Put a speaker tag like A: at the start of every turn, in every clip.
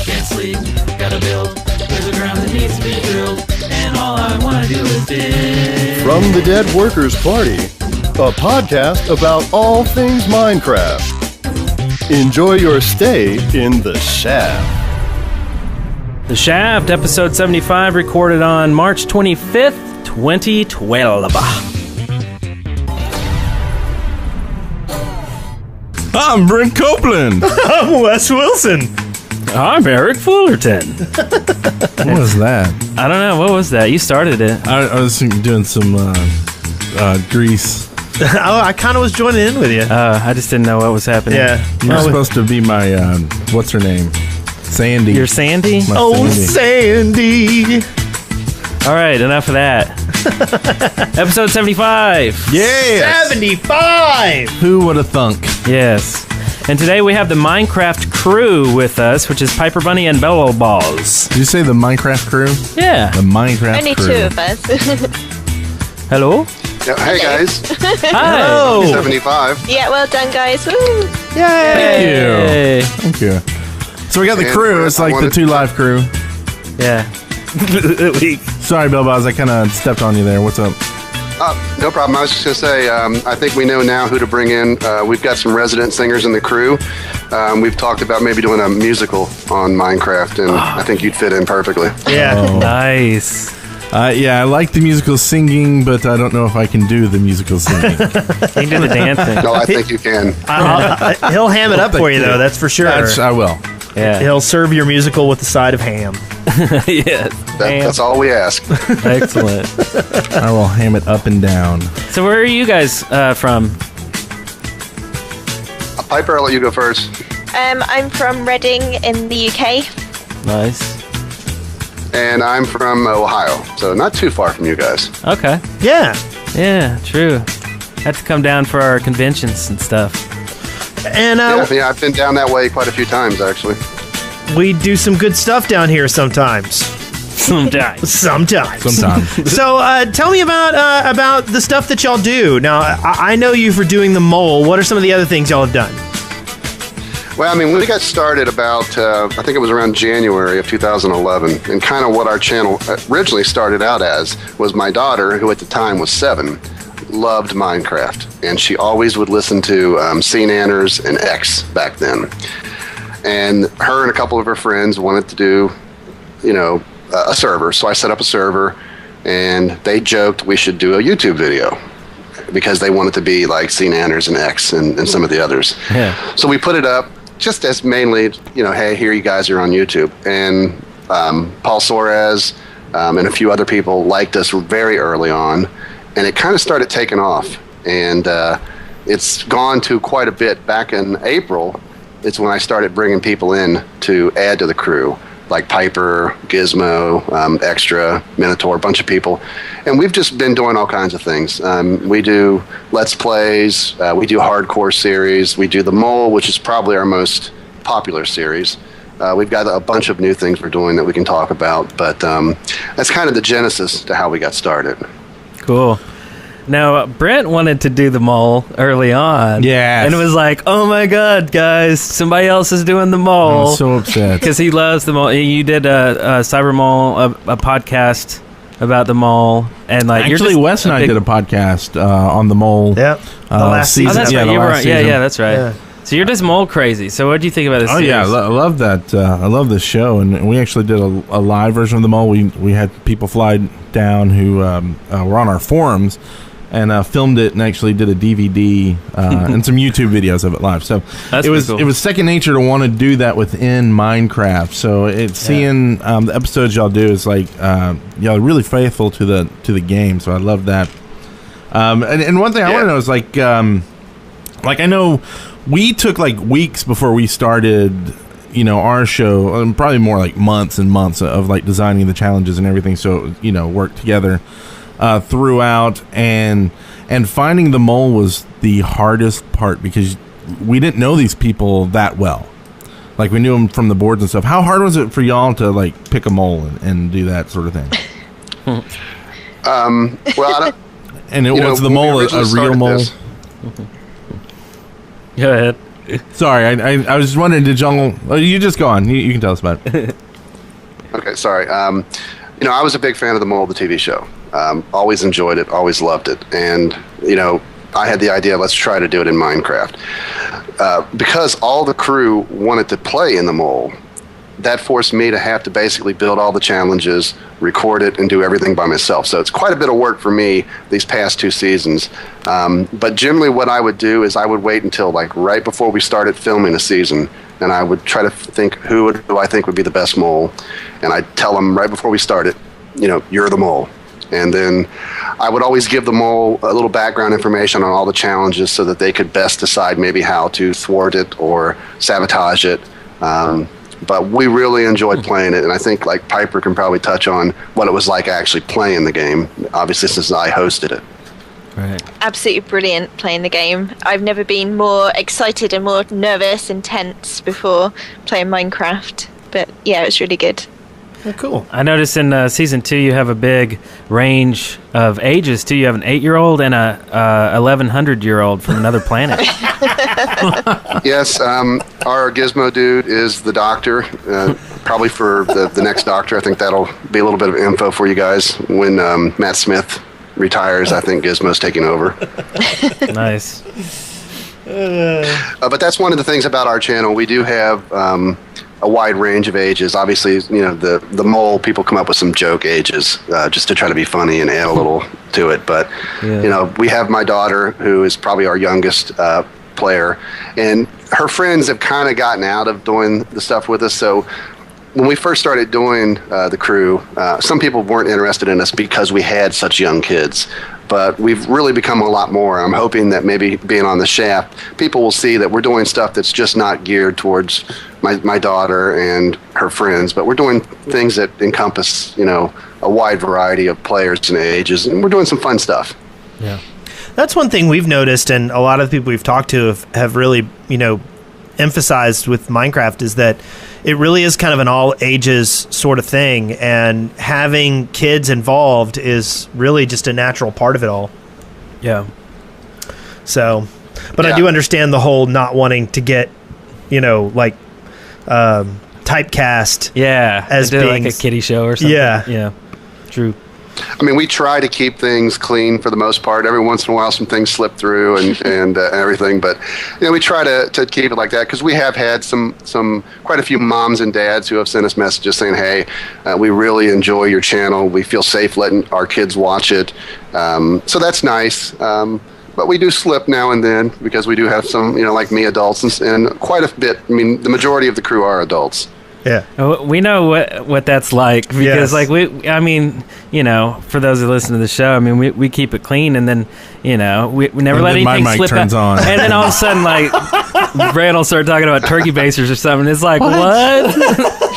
A: can't sleep, gotta build. There's a ground that needs to be drilled, and all I wanna do is dig.
B: From the Dead Workers Party, a podcast about all things Minecraft. Enjoy your stay in the Shaft.
C: The Shaft, episode 75, recorded on March 25th, 2012.
D: I'm Brent Copeland.
E: I'm Wes Wilson.
C: I'm Eric Fullerton.
D: What was that?
C: I don't know. What was that? You started it.
D: I was doing some grease.
E: I kind of was joining in with you.
C: I just didn't know what was happening.
E: Yeah.
D: You're supposed to be my, what's her name? Sandy.
C: You're Sandy?
D: My
E: Oh,
D: Sandy.
E: Sandy.
C: All right, enough of that. Episode 75.
D: Yeah.
E: 75.
D: Who would have thunk?
C: Yes. And today we have the Minecraft crew with us, which is Piper Bunny and Bellow Balls.
D: Did you say the Minecraft crew?
C: Yeah.
D: The Minecraft
F: Only
D: crew.
F: 2 of us.
C: Hello?
G: Yeah, hey guys,
C: Hi.
E: Oh.
G: 75.
F: Yeah, well done, guys. Woo.
C: Hey.
D: Thank you. So we got the
G: And
D: crew. It's
G: I
D: like the
G: wanted-
D: 2 Live crew.
C: Yeah.
D: Sorry, Bill Buzz. I kind of stepped on you there. What's up?
G: No problem. I was just going to say, I think we know now who to bring in. We've got some resident singers in the crew. We've talked about maybe doing a musical on Minecraft, and I think you'd fit in perfectly.
E: Yeah.
D: Oh.
C: Nice.
D: Yeah, I like the musical singing, but I don't know if I can do the musical singing.
C: You can do the dancing.
G: No, I think you can.
E: He'll ham it up for you, though. That's for sure.
D: I will.
C: Yeah.
E: He'll serve your musical with the side of ham.
C: Yes.
G: That's all we ask.
C: Excellent.
D: I will ham it up and down.
C: So where are you guys from?
G: Piper, I'll let you go first.
F: I'm from Reading in the UK.
C: Nice.
G: And I'm from Ohio, so not too far from you guys.
C: Okay.
E: Yeah.
C: Yeah, true. Had to come down for our conventions and stuff.
E: And
G: Yeah, I've been down that way quite a few times, actually.
E: we do some good stuff down here sometimes.
C: Sometimes.
E: Sometimes.
D: Sometime.
E: So tell me about the stuff that y'all do. Now, I know you for doing the mole. What are some of the other things y'all have done?
G: Well, I mean, we got started about, I think it was around January of 2011, and kind of what our channel originally started out as was my daughter, who at the time was 7, loved Minecraft, and she always would listen to C Nanners and X back then. And her and a couple of her friends wanted to do, a server, so I set up a server, and they joked we should do a YouTube video because they wanted to be like C Nanners and X and some of the others.
C: Yeah.
G: So we put it up just as mainly, hey, here you guys are on YouTube. And Paul Suarez and a few other people liked us very early on, and it kind of started taking off. And it's gone to quite a bit. Back in April, it's when I started bringing people in to add to the crew, like Piper, Gizmo, Extra, Minotaur, a bunch of people. And we've just been doing all kinds of things. We do Let's Plays, we do hardcore series, we do The Mole, which is probably our most popular series. We've got a bunch of new things we're doing that we can talk about, but that's kind of the genesis to how we got started.
C: Cool. Now, Brent wanted to do the mole early on.
D: Yes.
C: And it was like, oh my God, guys, somebody else is doing the mole.
D: I'm so upset.
C: Because he loves the mole. You did a Cyber Mole, a podcast about the mole. And like, you're
D: Actually,
C: just
D: Wes and I
C: big-
D: did a podcast on the mole.
E: Yep. The last
D: season.
C: Oh, that's
D: Yeah,
C: right.
D: the
C: You were,
D: last
C: yeah,
D: season.
C: that's right.
E: Yeah.
C: So you're just mole crazy. So what do you think about this
D: Oh
C: series?
D: yeah, I love that. I love this show, and we actually did a live version of the mole. We had people fly down who were on our forums and filmed it, and actually did a DVD and some YouTube videos of it live. So
C: That's
D: it was
C: pretty cool.
D: it was second nature to want to do that within Minecraft. So it's seeing the episodes y'all do is like y'all are really faithful to the game. So I love that. And one thing I want to know is like I know we took like weeks before we started, our show, probably more like months and months of like designing the challenges and everything. So, work together throughout, and finding the mole was the hardest part because we didn't know these people that well. Like we knew them from the boards and stuff. How hard was it for y'all to like pick a mole and do that sort of thing?
G: Well, I don't,
D: And it was the
G: when we
D: mole a
G: originally
D: real
G: started
D: mole?
G: this-
C: Go ahead.
D: Sorry, I was just wondering, did y'all... Oh, you just go on. You can tell us about it.
G: Okay, sorry. I was a big fan of The Mole, the TV show. Always enjoyed it, always loved it. And, I had the idea, let's try to do it in Minecraft. Because all the crew wanted to play in The Mole, that forced me to have to basically build all the challenges, record it, and do everything by myself. So it's quite a bit of work for me these past 2 seasons. But generally what I would do is I would wait until right before we started filming a season, and I would try to think who I think would be the best mole. And I'd tell them right before we started, you're the mole. And then I would always give the mole a little background information on all the challenges so that they could best decide maybe how to thwart it or sabotage it. But we really enjoyed playing it, and I think Piper can probably touch on what it was like actually playing the game, obviously since I hosted it.
C: Right.
F: Absolutely brilliant playing the game. I've never been more excited and more nervous and tense before playing Minecraft. But yeah, it was really good.
E: Oh, cool.
C: I noticed in season 2 you have a big range of ages too. You have an 8-year-old and a 1100-year-old from another planet.
G: Yes, our Gizmo dude is the doctor. Probably for the next doctor, I think that'll be a little bit of info for you guys. When Matt Smith retires, I think Gizmo's taking over.
C: Nice.
G: But that's one of the things about our channel. We do have a wide range of ages. Obviously, the mole, people come up with some joke ages just to try to be funny and add a little to it. But, we have my daughter, who is probably our youngest player, and her friends have kind of gotten out of doing the stuff with us. So when we first started doing the crew, some people weren't interested in us because we had such young kids. But we've really become a lot more. I'm hoping that maybe being on the Shaft, people will see that we're doing stuff that's just not geared towards my daughter and her friends, but we're doing things that encompass, a wide variety of players and ages, and we're doing some fun stuff.
C: Yeah.
E: That's one thing we've noticed, and a lot of the people we've talked to have really, emphasized with Minecraft, is that it really is kind of an all ages sort of thing, and having kids involved is really just a natural part of it all.
C: Yeah.
E: So, but I do understand the whole not wanting to get, typecast.
C: Yeah.
E: As
C: being
E: being
C: like a kiddie show or something.
E: Yeah.
C: Yeah. True.
G: I mean, we try to keep things clean for the most part. Every once in a while, some things slip through and everything, but we try to keep it like that, because we have had quite a few moms and dads who have sent us messages saying, "Hey, we really enjoy your channel. We feel safe letting our kids watch it." So that's nice. But we do slip now and then, because we do have some, like me, adults, and quite a bit. I mean, the majority of the crew are adults.
E: Yeah.
C: We know what that's like, because for those who listen to the show, I mean, we keep it clean, and then, we never let anything slip
D: turns
C: out.
D: on.
C: And then all of a sudden, Brad will start talking about turkey basers or something. It's like, what?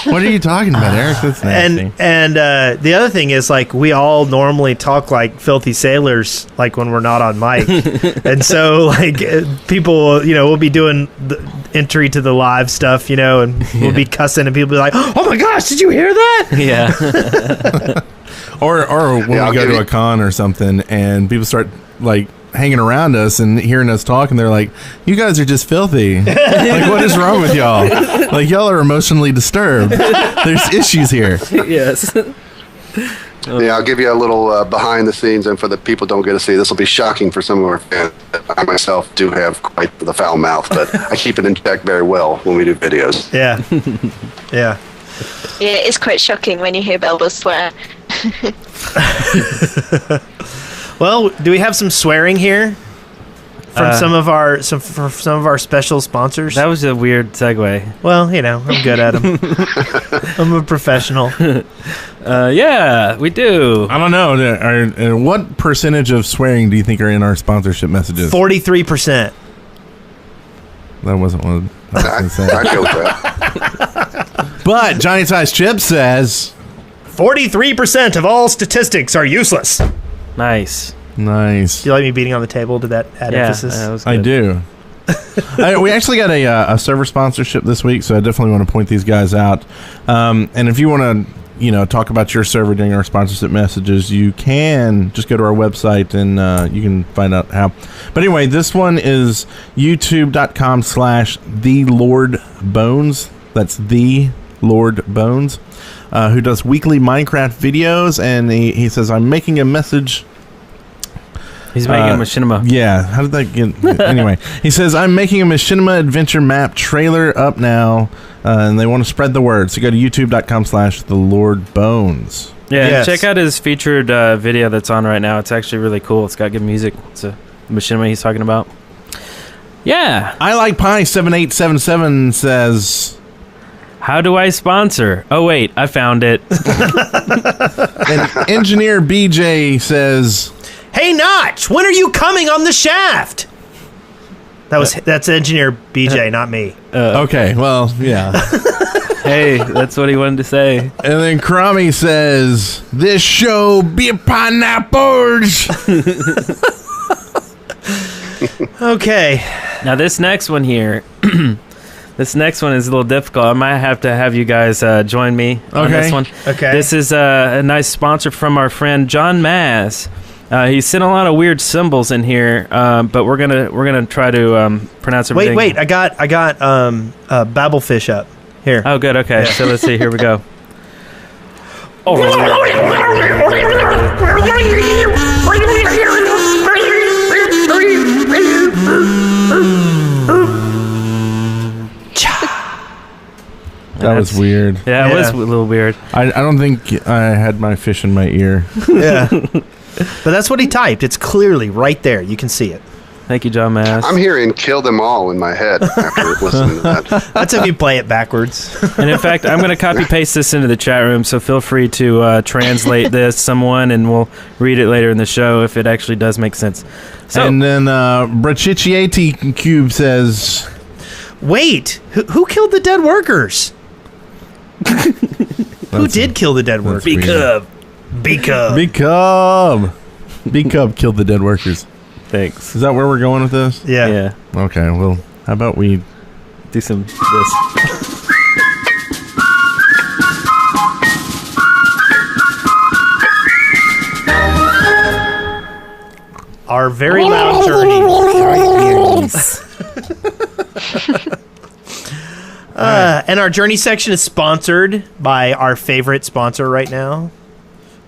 D: What are you talking about, Eric? That's nasty.
E: And the other thing is, we all normally talk like filthy sailors, when we're not on mic. And so, people, we'll be doing the entry to the live stuff, and we'll be cussing, and people be like, "Oh my gosh, did you hear that?"
C: Yeah.
D: Or when we go to a con or something, and people start hanging around us and hearing us talk, and they're like, "You guys are just filthy. What is wrong with y'all? Y'all are emotionally disturbed. There's issues here."
C: Yes.
G: Yeah, I'll give you a little behind the scenes, and for the people who don't get to see, this will be shocking for some of our fans. I myself do have quite the foul mouth, but I keep it in check very well when we do videos.
E: Yeah. Yeah.
F: Yeah, it's quite shocking when you hear Belbo swear.
E: Well, do we have some swearing here from some of our special sponsors?
C: That was a weird segue.
E: Well, I'm good at them. I'm a professional.
C: Yeah, we do.
D: I don't know. What percentage of swearing do you think are in our sponsorship messages?
E: 43%.
D: That wasn't what I was going to say.
G: I go with that.
D: But Johnny Size Chip says
E: 43% of all statistics are useless.
C: Nice.
D: Nice.
E: Do you like me beating on the table? Did that add emphasis?
C: That was good.
D: I do. We actually got a server sponsorship this week, so I definitely want to point these guys out. And if you want to talk about your server during our sponsorship messages, you can just go to our website and you can find out how. But anyway, this one is youtube.com/TheLordBones. That's The Lord Bones, who does weekly Minecraft videos, and he says, I'm making a message.
C: He's making a machinima.
D: Yeah, how did that get... Anyway, he says, I'm making a machinima adventure map trailer up now, and they want to spread the word. So go to youtube.com/TheLordBones.
C: Yeah,
E: Yes.
C: check out his featured video that's on right now. It's actually really cool. It's got good music. It's a machinima he's talking about. Yeah.
D: I Like Pie 7877 says...
C: How do I sponsor? Oh, wait, I found it.
D: And Engineer BJ says...
E: Hey, Notch, when are you coming on the shaft? That's Engineer BJ, not me.
D: Okay, well, yeah.
C: Hey, that's what he wanted to say.
D: And then Crommy says, this show be pineapples.
E: Okay.
C: Now, this next one here, this next one is a little difficult. I might have to have you guys join me on
D: Okay.
C: this one.
E: Okay.
C: This is a nice sponsor from our friend John Maz. He sent a lot of weird symbols in here, but we're gonna try to pronounce everything.
E: Wait, I got Babblefish up here.
C: Oh, good. Okay, so let's see. Here we go.
D: That was weird.
C: Yeah, it was
E: Yeah.
C: a little weird.
D: I don't think I had my fish in my ear.
E: Yeah. But that's what he typed. It's clearly right there. You can see it.
C: Thank you, John Mass.
G: I'm hearing "kill them all" in my head after listening to that.
E: That's if you play it backwards.
C: And in fact, I'm going to copy paste this into the chat room, so feel free to translate this someone, and we'll read it later in the show if it actually does make sense. So,
D: And then Brachichiati Cube says,
E: Wait, who killed the dead workers? Who did kill the dead workers?
D: weird.
E: B-Cub.
D: B Cub killed the dead workers.
C: thanks.
D: Is that where we're going with this?
E: Yeah.
C: Yeah,
D: Okay, well, how about we...
C: do some this.
E: Our very loud journey. And our journey section is sponsored by our favorite sponsor right now.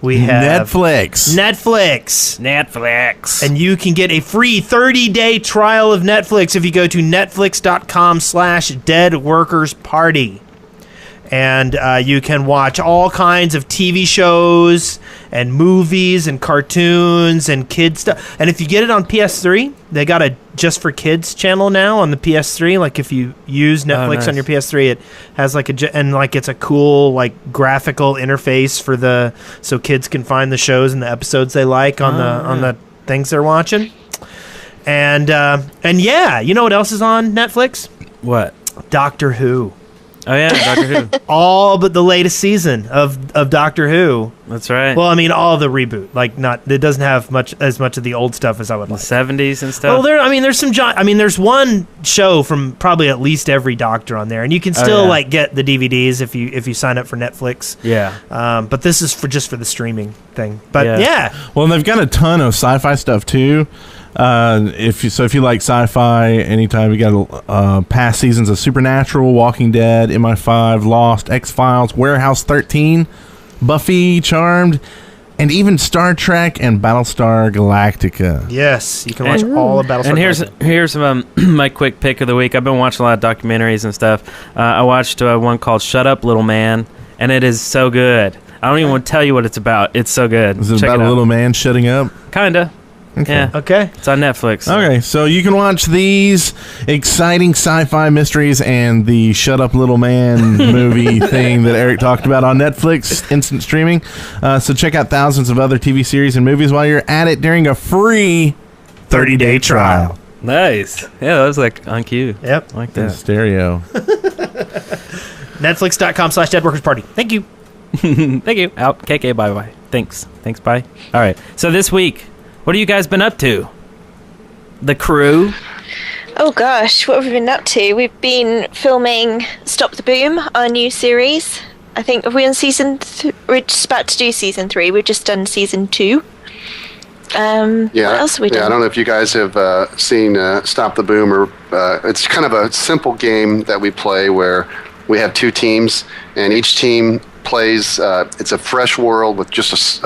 E: We have
D: Netflix.
E: Netflix. And you can get a free 30-day trial of Netflix if you go to netflix.com/deadworkersparty. And you can watch all kinds of TV shows and movies and cartoons and kids stuff. And if you get it on PS3, they got a Just for Kids channel now on the PS3. Like if you use Netflix
C: nice.
E: on your PS3, it has like it's a cool like graphical interface for so kids can find the shows and the episodes they like on the things they're watching. And yeah, you know what else is on Netflix?
C: What?
E: Doctor Who.
C: Oh yeah, Doctor Who.
E: All but the latest season of Doctor Who.
C: That's right.
E: Well, I mean, all the reboot. Like, it doesn't have as much of the old stuff as I would
C: the
E: like.
C: 70s and stuff.
E: Well, there's some. There's one show from probably at least every Doctor on there, and you can still
C: yeah.
E: like get the DVDs if you sign up for Netflix.
C: Yeah.
E: But this is just for the streaming thing. But yeah.
D: Well, and they've got a ton of sci-fi stuff too. If you like sci-fi, anytime you got past seasons of Supernatural, Walking Dead, MI5, Lost, X-Files, Warehouse 13, Buffy, Charmed, and even Star Trek and Battlestar Galactica.
E: Yes, you can watch all of Battlestar.
C: And
E: Galactica.
C: here's my quick pick of the week. I've been watching a lot of documentaries and stuff. I watched one called "Shut Up, Little Man," and it is so good. I don't even want to tell you what it's about. It's so good.
D: Is it
C: Check
D: about
C: it
D: a
C: out.
D: little man shutting up?
C: Kinda.
D: Okay.
C: Yeah.
E: Okay.
C: It's on Netflix.
D: Okay, so you can watch these exciting sci-fi mysteries and the Shut Up Little Man movie thing that Eric talked about on Netflix instant streaming. So check out thousands of other TV series and movies while you're at it during a free 30-day trial.
C: Nice. Yeah, that was like on cue.
E: Yep.
C: I like
D: In
C: that.
D: stereo.
E: Netflix.com/deadworkersparty. Thank you.
C: Thank you. Out. KK. Bye. Thanks. Bye. All right. So this week, what have you guys been up to? The crew.
F: Oh gosh, what have we been up to? We've been filming Stop the Boom, our new series. I think are we on season? We're just about to do season 3. We've just done season 2. What else have we done?
G: I don't know if you guys have seen Stop the Boomer. It's kind of a simple game that we play where we have 2 teams, and each team plays. It's a fresh world with just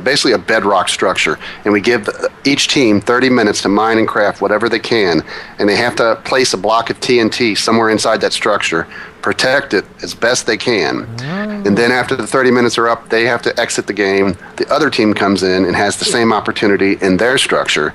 G: basically a bedrock structure, and we give each team 30 minutes to mine and craft whatever they can, and they have to place a block of TNT somewhere inside that structure, protect it as best they can, and then after the 30 minutes are up, they have to exit the game. The other team comes in and has the same opportunity in their structure,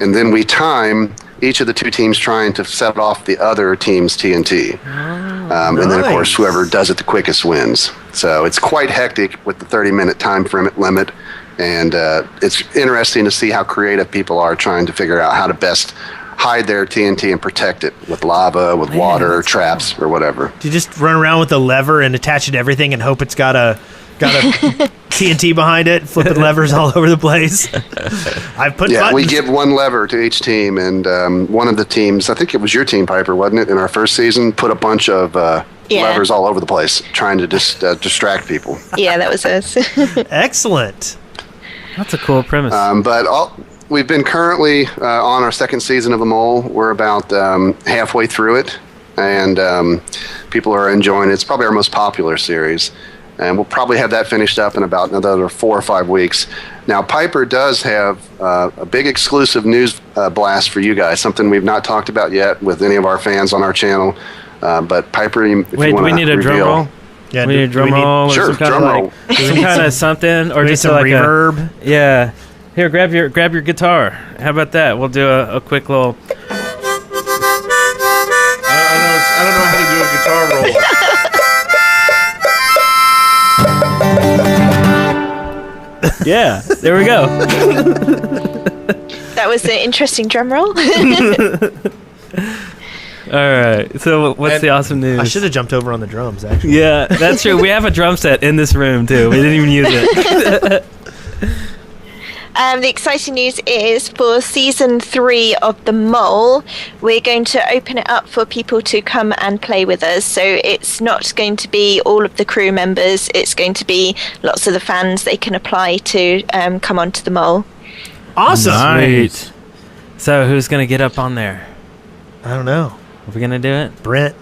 G: and then we time each of the 2 teams trying to set off the other team's TNT. And then, of course, whoever does it the quickest wins. So it's quite hectic with the 30-minute time limit, and it's interesting to see how creative people are trying to figure out how to best hide their TNT and protect it with lava, with water, traps, or whatever.
E: Do you just run around with a lever and attach it to everything and hope it's got a TNT behind it, flipping levers all over the place? I've put buttons.
G: We give one lever to each team, and one of the teams, I think it was your team, Piper, wasn't it, in our first season, put a bunch of levers all over the place, trying to just distract people.
F: Yeah, that was us.
E: Excellent.
C: That's a cool premise.
G: We've been currently on our second season of The Mole. We're about halfway through it, and people are enjoying it. It's probably our most popular series. And we'll probably have that finished up in about another 4 or 5 weeks. Now, Piper does have a big exclusive news blast for you guys, something we've not talked about yet with any of our fans on our channel. But Piper, if you want to
C: do we need a drum roll?
E: Yeah,
C: we need a drum roll or
G: sure,
C: some kind
G: drum
C: of
G: roll.
C: some kind of something, or just
E: some
C: like
E: reverb.
C: Yeah. Here, grab your guitar. How about that? We'll do a quick little.
D: I don't know how to do a guitar roll.
C: Yeah, there we go.
F: That was an interesting drum roll.
C: All right. So what's the awesome news?
E: I should have jumped over on the drums, actually.
C: Yeah, that's true. We have a drum set in this room too. We didn't even use it.
F: The exciting news is for season 3 of The Mole, we're going to open it up for people to come and play with us. So it's not going to be all of the crew members. It's going to be lots of the fans. They can apply to come onto The Mole.
E: Awesome.
C: Sweet. So who's going to get up on there?
E: I don't know.
C: Are we going to do it?
E: Brent.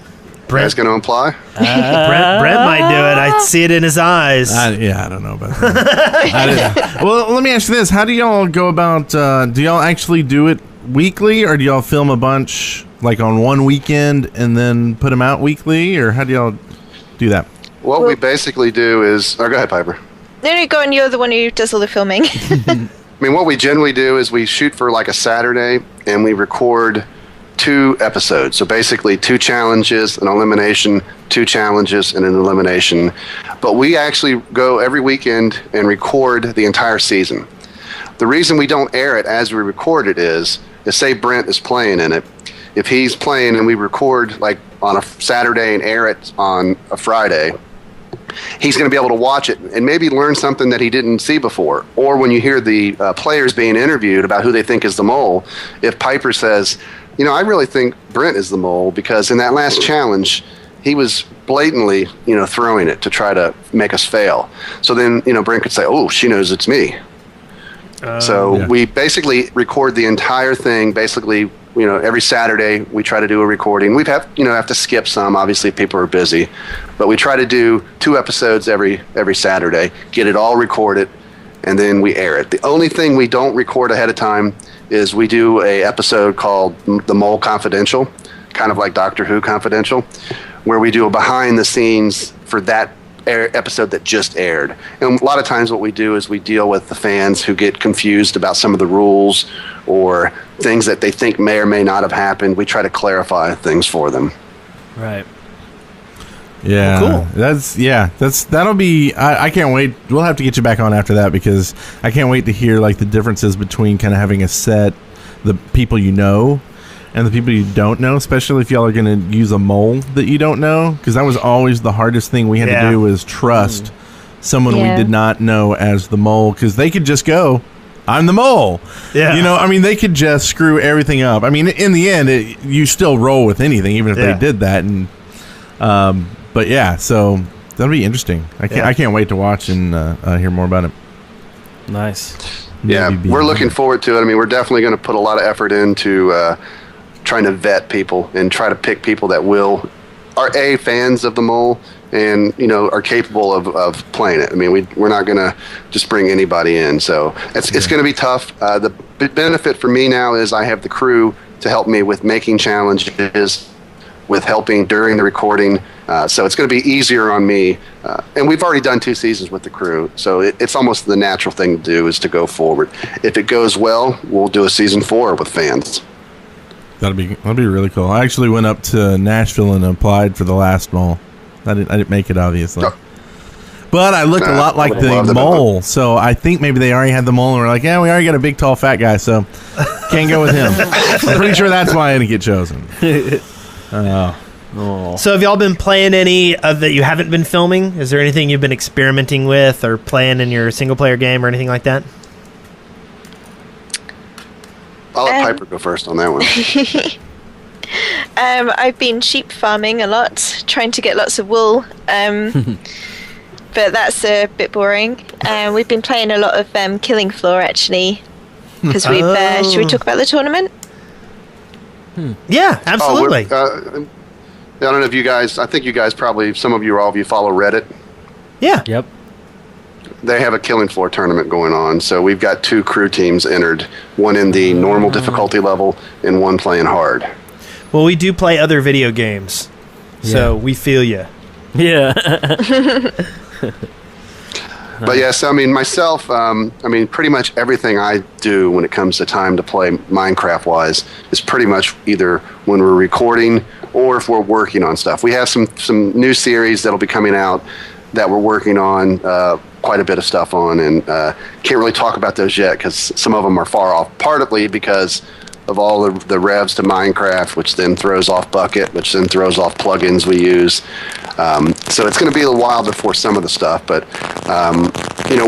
G: Guys going to apply?
E: Brent might do it. I see it in his eyes.
D: I don't know about that. Well, let me ask you this. How do y'all go about, do y'all actually do it weekly, or do y'all film a bunch like on one weekend and then put them out weekly, or how do y'all do that?
G: What we basically do is... Oh, go ahead, Piper.
F: No, go on. You're the one who does all the filming.
G: I mean, what we generally do is we shoot for like a Saturday, and we record 2 episodes. So basically 2 challenges, an elimination, 2 challenges, and an elimination. But we actually go every weekend and record the entire season. The reason we don't air it as we record it is say Brent is playing in it. If he's playing and we record like on a Saturday and air it on a Friday, he's going to be able to watch it and maybe learn something that he didn't see before. Or when you hear the players being interviewed about who they think is the mole, if Piper says, I really think Brent is the mole because in that last challenge, he was blatantly, throwing it to try to make us fail. So then, Brent could say, oh, she knows it's me. We basically record the entire thing. Basically, every Saturday we try to do a recording. We have to skip some. Obviously, people are busy, but we try to do 2 episodes every Saturday. Get it all recorded, and then we air it. The only thing we don't record ahead of time is we do a episode called The Mole Confidential, kind of like Doctor Who Confidential, where we do a behind the scenes for that episode that just aired. And a lot of times what we do is we deal with the fans who get confused about some of the rules or things that they think may or may not have happened. We try to clarify things for them.
C: Right.
D: Yeah,
E: cool.
D: That'll be. I can't wait. We'll have to get you back on after that because I can't wait to hear like the differences between kind of having a set, the people and the people you don't know. Especially if y'all are going to use a mole that you don't know, because that was always the hardest thing we had to do was trust someone we did not know as the mole, because they could just go, I'm the mole. Yeah. They could just screw everything up. I mean, in the end, you still roll with anything, even if they did that. And but yeah, so That'll be interesting. I can't wait to watch and hear more about it.
C: Nice.
G: Yeah,
D: Maybe
G: we're
D: beyond.
G: looking forward to it. I mean, we're definitely going to put a lot of effort into trying to vet people and try to pick people that are fans of the mole and are capable of playing it. I mean, we're not going to just bring anybody in, so it's going to be tough. The benefit for me now is I have the crew to help me with making challenges, with helping during the recording. So it's going to be easier on me. And we've already done 2 seasons with the crew, so it's almost the natural thing to do is to go forward. If it goes well, we'll do a season 4 with fans.
D: That'd be really cool. I actually went up to Nashville and applied for the last mole. I didn't make it, obviously.
G: No.
D: But I looked a
G: Nah,
D: lot like
G: I would love
D: the
G: to be
D: mole, so I think maybe they already had the mole, and we're like, yeah, we already got a big, tall, fat guy, so can't go with him. I'm pretty sure that's why I didn't get chosen.
E: So have y'all been playing any of that you haven't been filming? Is there anything you've been experimenting with or playing in your single player game or anything like that?
G: I'll let Piper go first on that one.
F: I've been sheep farming a lot, trying to get lots of wool, but that's a bit boring. We've been playing a lot of Killing Floor, actually, because we've... should we talk about the tournament?
E: Yeah, absolutely.
G: I don't know if you guys, I think you guys probably, some of you or all of you follow Reddit.
E: Yeah.
C: Yep.
G: They have a Killing Floor tournament going on, so we've got 2 crew teams entered, one in the normal difficulty level and one playing hard.
E: Well, we do play other video games, so we feel you.
C: Yeah.
G: But yes, I mean, myself, pretty much everything I do when it comes to time to play Minecraft-wise is pretty much either when we're recording or if we're working on stuff. We have some new series that'll be coming out that we're working on quite a bit of stuff on, and can't really talk about those yet because some of them are far off, partly because of all the revs to Minecraft, which then throws off Bucket, which then throws off plugins we use. So it's going to be a while before some of the stuff, but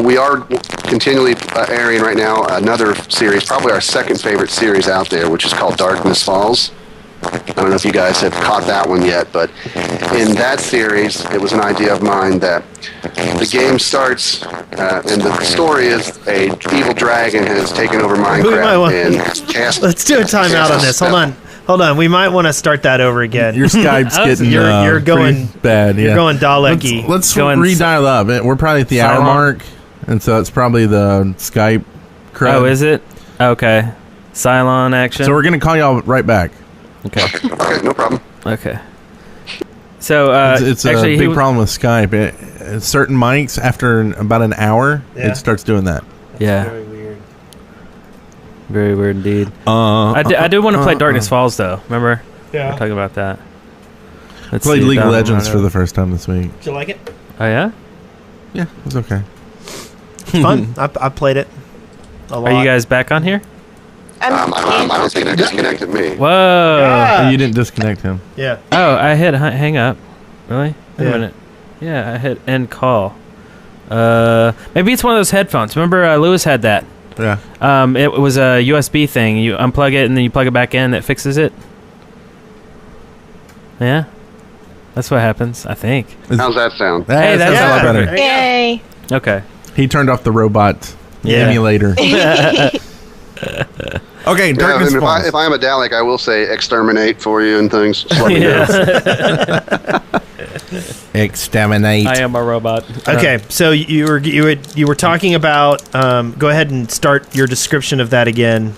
G: we are continually airing right now another series, probably our second favorite series out there, which is called Darkness Falls. I don't know if you guys have caught that one yet, but in that series, it was an idea of mine that the game starts, and the story is a evil dragon has taken over Minecraft and cast.
E: Let's do a timeout on this. Hold on. We might want to start that over again.
D: Your Skype's getting
E: you're going
D: pretty bad. Yeah.
E: You're going Dalek-y.
D: Let's
C: Going
D: redial up. We're probably at the hour
C: Cylon?
D: mark, and so it's probably the Skype crowd.
C: Oh, is it? Okay. Cylon action.
D: So we're going to call y'all right back.
C: Okay.
G: Okay, no problem.
C: Okay. So
D: It's
C: actually,
D: a big problem with Skype. Certain mics, after about an hour,
E: Yeah.
D: it starts doing that.
C: Yeah.
E: Very weird.
C: Very weird indeed. I do want to play Darkness Falls though. Remember?
E: Yeah.
C: We're talking about that. Let's
D: Played
C: see,
D: League of
C: that
D: Legends
C: one.
D: for the first time this week.
E: Did you like it?
C: Oh yeah.
D: Yeah, it was okay.
E: It's fun. I played it a lot.
C: Are you guys back on here?
G: I don't think they disconnected me.
C: Whoa.
E: Yeah.
D: You didn't disconnect him.
E: Yeah.
C: Oh, I hit hang up. Really? Wait
E: Yeah.
C: a minute. Yeah, I hit end call. Maybe it's one of those headphones. Remember, Lewis had that.
D: Yeah.
C: It was a USB thing. You unplug it and then you plug it back in. That fixes it. Yeah, that's what happens. I think.
G: How's that sound?
C: Hey,
D: that's
C: that's
D: a lot
E: better.
D: better.
F: Yay!
C: Okay.
D: He turned off the robot
C: Yeah.
D: emulator. Okay,
G: Yeah,
D: Darkness
G: and
D: Falls.
G: if I am a Dalek, I will say exterminate for you and things. Just let me know.
D: Exterminate.
C: I am a robot.
E: Okay, so you were talking about. Go ahead and start your description of that again.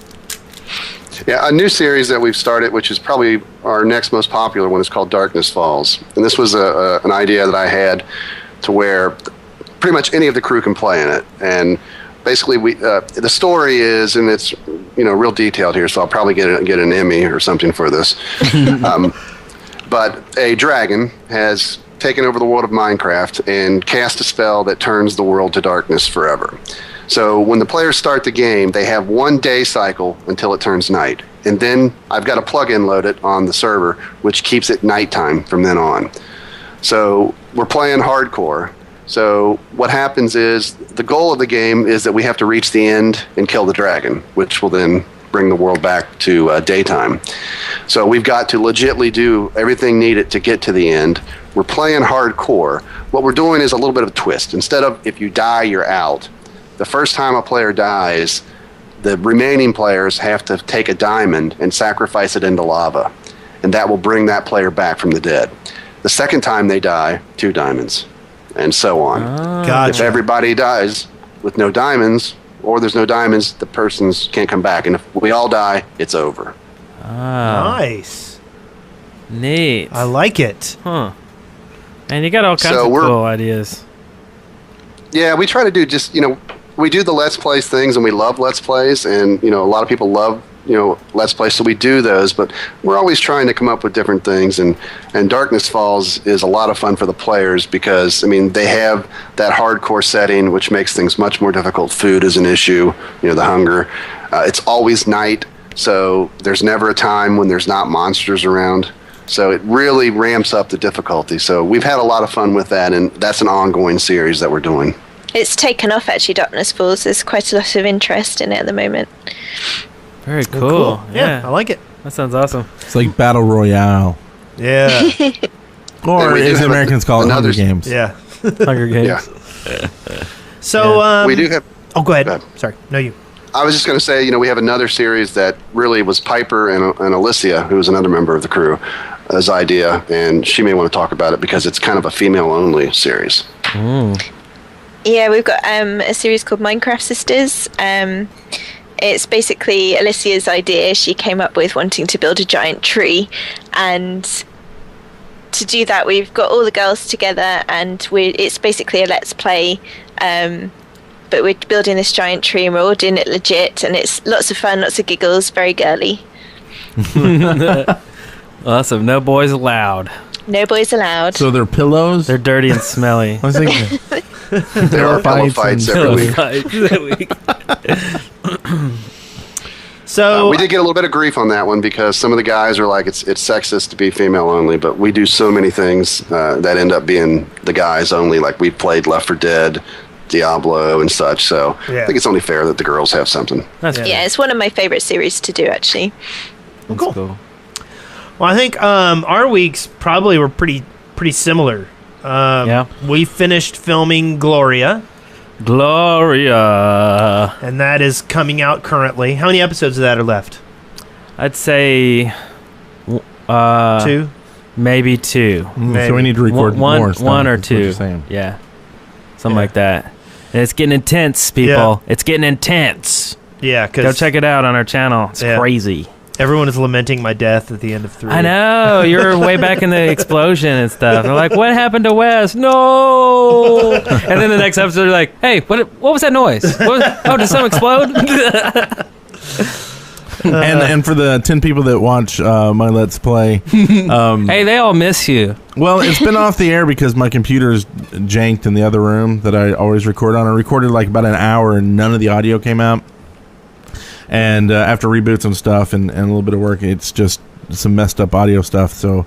G: Yeah, a new series that we've started, which is probably our next most popular one, is called Darkness Falls. And this was an idea that I had to where pretty much any of the crew can play in it. And basically, the story is, and it's real detailed here, so I'll probably get an Emmy or something for this. But a dragon has taken over the world of Minecraft and cast a spell that turns the world to darkness forever. So when the players start the game, they have 1 day cycle until it turns night. And then I've got a plugin loaded on the server, which keeps it nighttime from then on. So we're playing hardcore. So what happens is the goal of the game is that we have to reach the end and kill the dragon, which will then bring the world back to daytime. So we've got to legitly do everything needed to get to the end, we're playing hardcore. What we're doing is a little bit of a twist. Instead of if you die, you're out, the first time a player dies, the remaining players have to take a diamond and sacrifice it into lava. And that will bring that player back from the dead. The second time they die, 2 diamonds. And so on.
E: Gotcha.
G: If everybody dies with no diamonds, or there's no diamonds, the persons can't come back. And if we all die, it's over.
E: Nice.
C: Neat.
E: I like it.
C: Huh. Man, you got all kinds
G: So
C: of
G: we're-
C: cool ideas.
G: Yeah, we try to do just, we do the Let's Plays things, and we love Let's Plays, and, a lot of people love, Let's Plays, so we do those, but we're always trying to come up with different things, and Darkness Falls is a lot of fun for the players because, they have that hardcore setting, which makes things much more difficult. Food is an issue, the hunger. It's always night, so there's never a time when there's not monsters around. So it really ramps up the difficulty. So we've had a lot of fun with that, and that's an ongoing series that we're doing.
F: It's taken off, actually, Darkness Falls. There's quite a lot of interest in it at the moment.
C: Very cool.
E: Yeah, I like it.
C: That sounds awesome.
D: It's like Battle Royale.
E: Yeah.
D: Or
G: And we do
D: as
G: have
D: Americans call it,
G: another-
D: Hunger Games.
E: Yeah.
C: Hunger Games.
G: Yeah.
E: So,
G: We do have...
E: Oh, go ahead.
G: Go ahead.
E: Sorry. No, you.
G: I was just going to say, we have another series that really was Piper and Alicia, who was another member of the crew, idea, and she may want to talk about it because it's kind of a female-only series.
F: Yeah, we've got a series called Minecraft Sisters. It's basically Alicia's idea. She came up with wanting to build a giant tree, and to do that, we've got all the girls together, and it's basically a Let's Play. But we're building this giant tree, and we're all doing it legit, and it's lots of fun, lots of giggles, very girly.
C: Awesome. No boys allowed.
F: No boys allowed.
D: So they're pillows?
C: They're dirty and smelly.
D: I was thinking,
G: There are pillow fights every week.
E: So,
G: We did get a little bit of grief on that one because some of the guys are like, it's sexist to be female only, but we do so many things that end up being the guys only. Like we played Left 4 Dead, Diablo, and such. So
E: Yeah.
G: I think it's only fair that the girls have something.
C: That's
F: yeah, it's one of my favorite series to do, actually.
E: cool. Well, I think our weeks probably were pretty similar.
C: Yeah.
E: We finished filming Gloria,
C: Gloria.
E: and that is coming out currently. How many episodes of that are left?
C: I'd say
E: 2?
C: maybe 2.
D: so we need to record
C: one,
D: more stuff.
C: one or
D: is what you're
C: two.
D: saying.
C: Yeah. Something
E: Yeah.
C: like that. And it's getting intense, people.
E: Yeah.
C: It's getting intense.
E: Yeah,
C: Go
E: because
C: check it out on our channel. It's
E: Yeah.
C: crazy.
E: everyone is lamenting my death at the end of 3.
C: I know. You're way back in the explosion and stuff. They're like, what happened to Wes? No. And then the next episode, they're like, hey, what was that noise? Did something explode?
D: And for the 10 people that watch my Let's Play,
C: Hey, they all miss you.
D: well, it's been off the air because my computer's janked in the other room that I always record on. I recorded like about an hour and none of the audio came out. And after reboots and stuff and a little bit of work, it's just some messed up audio stuff. So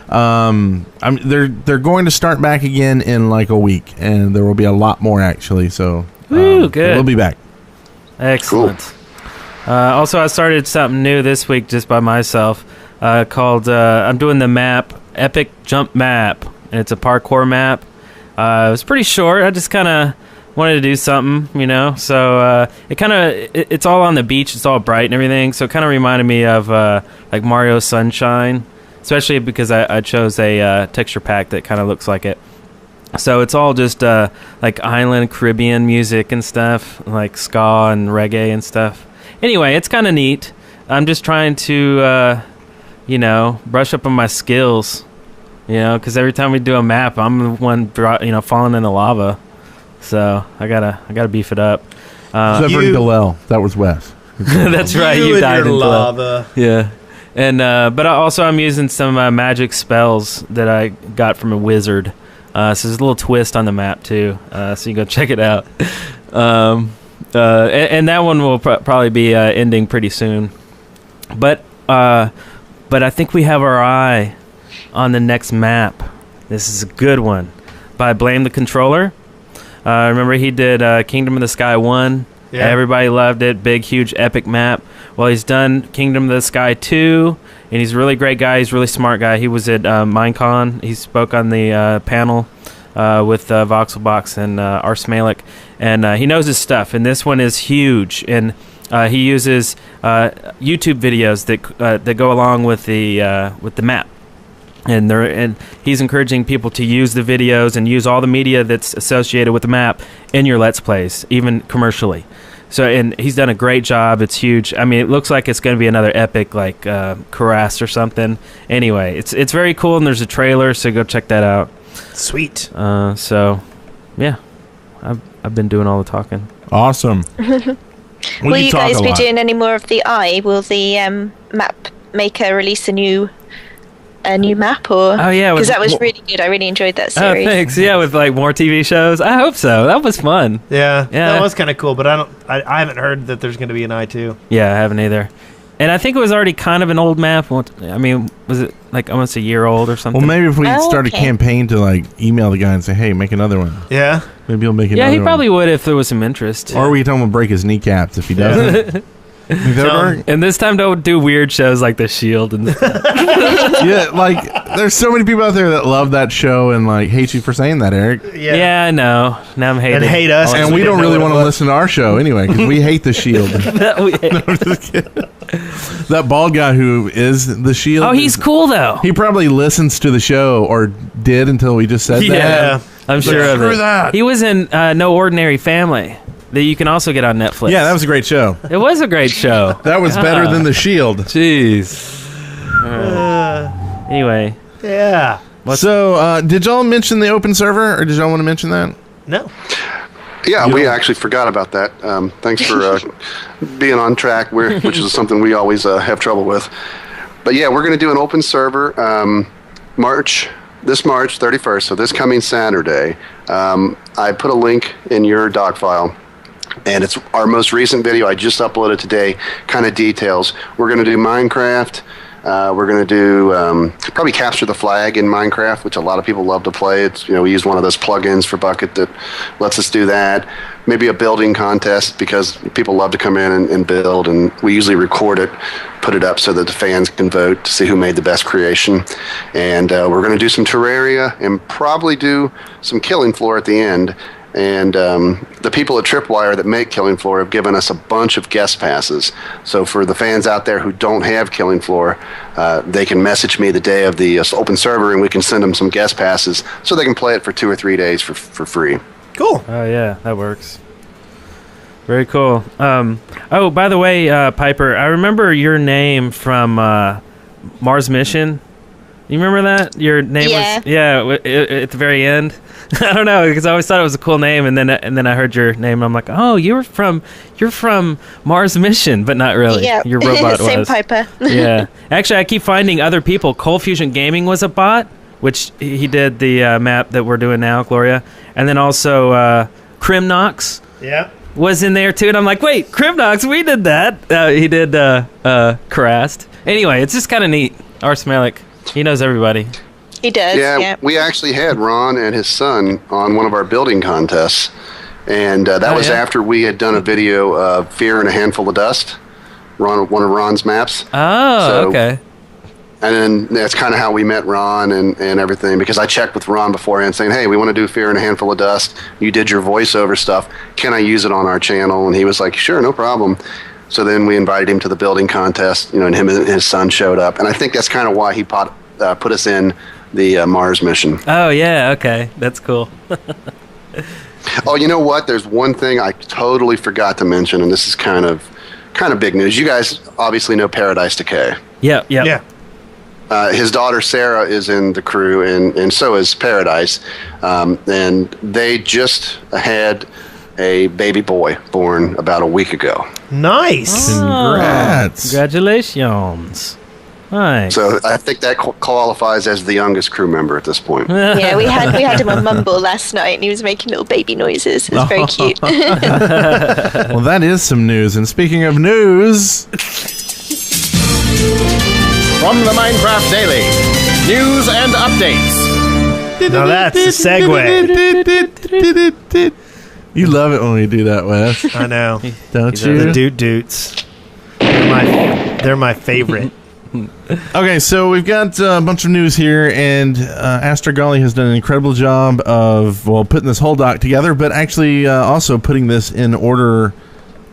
D: they're going to start back again in like a week, and there will be a lot more actually. So
C: Woo, good.
D: we'll be back.
C: Excellent. Also, I started something new this week just by myself called, I'm doing the map, Epic Jump Map, and it's a parkour map. It was pretty short. I just kind of wanted to do something, so it's all on the beach. It's all bright and everything, so it kind of reminded me of like Mario Sunshine, especially because I chose a texture pack that kind of looks like it. So it's all just like island Caribbean music and stuff, like ska and reggae and stuff. Anyway, it's kind of neat. I'm just trying to, brush up on my skills, because every time we do a map, I'm the one, falling in the lava. So I gotta beef it up.
D: Except for
E: you-
D: Galel. That was Wes.
C: That's right. You
E: and
C: died
E: your
C: in
E: lava.
C: Yeah, and but I'm using some magic spells that I got from a wizard. So there's a little twist on the map too. So you can go check it out. And that one will probably be ending pretty soon. But I think we have our eye on the next map. This is a good one by Blame the Controller. Remember he did Kingdom of the Sky 1.
E: Yeah.
C: Everybody loved it. Big, huge, epic map. Well, he's done Kingdom of the Sky 2 and he's a really great guy. He's a really smart guy. He was at Minecon. He spoke on the panel with Voxelbox and Ars Malik, and he knows his stuff. And this one is huge, and he uses YouTube videos that go along with the map. And he's encouraging people to use the videos and use all the media that's associated with the map in your Let's Plays, even commercially. So, and he's done a great job. It's huge. I mean, it looks like it's going to be another epic, like Karas or something. Anyway, it's very cool, and there's a trailer, so go check that out.
E: Sweet.
C: So, yeah, I've been doing all the talking.
D: Awesome.
F: Will you guys be doing any more of the Eye? Will the map maker release a new map, or because that was really good. I really enjoyed that series.
C: Oh, thanks. Yeah, with like more TV shows. I hope so. That was fun.
E: Yeah, that was kind of cool. But I haven't heard that there's going to be an I2.
C: Yeah, I haven't either. And I think it was already kind of an old map. I mean, was it like almost a year old or something?
D: Well, maybe if we start a campaign to like email the guy and say, "Hey, make another one."
E: Yeah,
D: maybe he'll make another one.
C: Yeah, he probably would if there was some interest.
D: Or we tell him to break his kneecaps if he doesn't.
C: And this time don't do weird shows like The Shield and
D: yeah, like there's so many people out there that love that show and like hate you for saying that, Eric.
C: Yeah, I know. Now I'm hating.
E: And hate us,
D: and we don't really want to listen to our show anyway because we hate The Shield. That bald guy who is The Shield.
C: Oh, he's cool though.
D: He probably listens to the show or did until we just said that.
E: Yeah,
C: I'm sure of
D: screw
C: it.
D: that.
C: He was in No Ordinary Family. That you can also get on Netflix.
D: Yeah, that was a great show.
C: It was a great show.
D: That was better than The Shield.
C: Jeez. Anyway.
E: Yeah.
D: So, did y'all mention the open server, or did y'all want to mention that?
E: No.
G: Yeah, we actually forgot about that. Thanks for being on track, which is something we always have trouble with. But yeah, we're going to do an open server this March 31st, so this coming Saturday. I put a link in your doc file. And it's our most recent video I just uploaded today, kind of details. We're going to do Minecraft. We're going to do probably Capture the Flag in Minecraft, which a lot of people love to play. It's, we use one of those plugins for Bucket that lets us do that. Maybe a building contest because people love to come in and build, and we usually record it, put it up so that the fans can vote to see who made the best creation. And we're going to do some Terraria and probably do some Killing Floor at the end. And the people at Tripwire that make Killing Floor have given us a bunch of guest passes. So for the fans out there who don't have Killing Floor, they can message me the day of the open server, and we can send them some guest passes so they can play it for 2 or 3 days for free.
E: Cool.
C: Oh, yeah, that works. Very cool. Oh, by the way, Piper, I remember your name from Mars Mission. You remember that? Your name was at the very end. I don't know, because I always thought it was a cool name, and then I heard your name, and I'm like, oh, you're from Mars Mission, but not really.
F: Yeah,
C: your robot
F: same
C: was.
F: Piper.
C: Yeah, actually, I keep finding other people. Cold Fusion Gaming was a bot, which he did the map that we're doing now, Gloria, and then also Crimnox.
E: Yeah.
C: Was in there too, and I'm like, wait, Crimnox, we did that. He did Karast. Anyway, it's just kind of neat. Ars Malik, he knows everybody.
F: He does. Yeah,
G: we actually had Ron and his son on one of our building contests, and that was after we had done a video of Fear and a Handful of Dust, one of Ron's maps.
C: Oh, okay.
G: And then that's kind of how we met Ron and everything, because I checked with Ron beforehand saying, hey, we want to do Fear and a Handful of Dust. You did your voiceover stuff. Can I use it on our channel? And he was like, sure, no problem. So then we invited him to the building contest, and him and his son showed up. And I think that's kind of why he put us in the Mars mission.
C: Oh, yeah, okay. That's cool.
G: Oh, you know what? There's one thing I totally forgot to mention, and this is kind of big news. You guys obviously know Paradise Decay.
C: Yeah.
G: His daughter Sarah is in the crew, and so is Paradise. And they just had a baby boy born about a week ago.
E: Nice.
D: Congrats.
C: Congratulations. Nice.
G: So I think that qualifies as the youngest crew member at this point.
F: Yeah, we had him on Mumble last night, and he was making little baby noises. It was very cute.
D: Well, that is some news. And speaking of news,
B: From the Minecraft Daily, news and updates.
E: Now that's a segue.
D: you love it when we do that, Wes.
E: I know.
D: Don't
C: He
D: you?
E: The Doot Doots. They're my favorite.
D: Okay, so we've got a bunch of news here, and Astrogolly has done an incredible job of, well, putting this whole doc together, but actually also putting this in order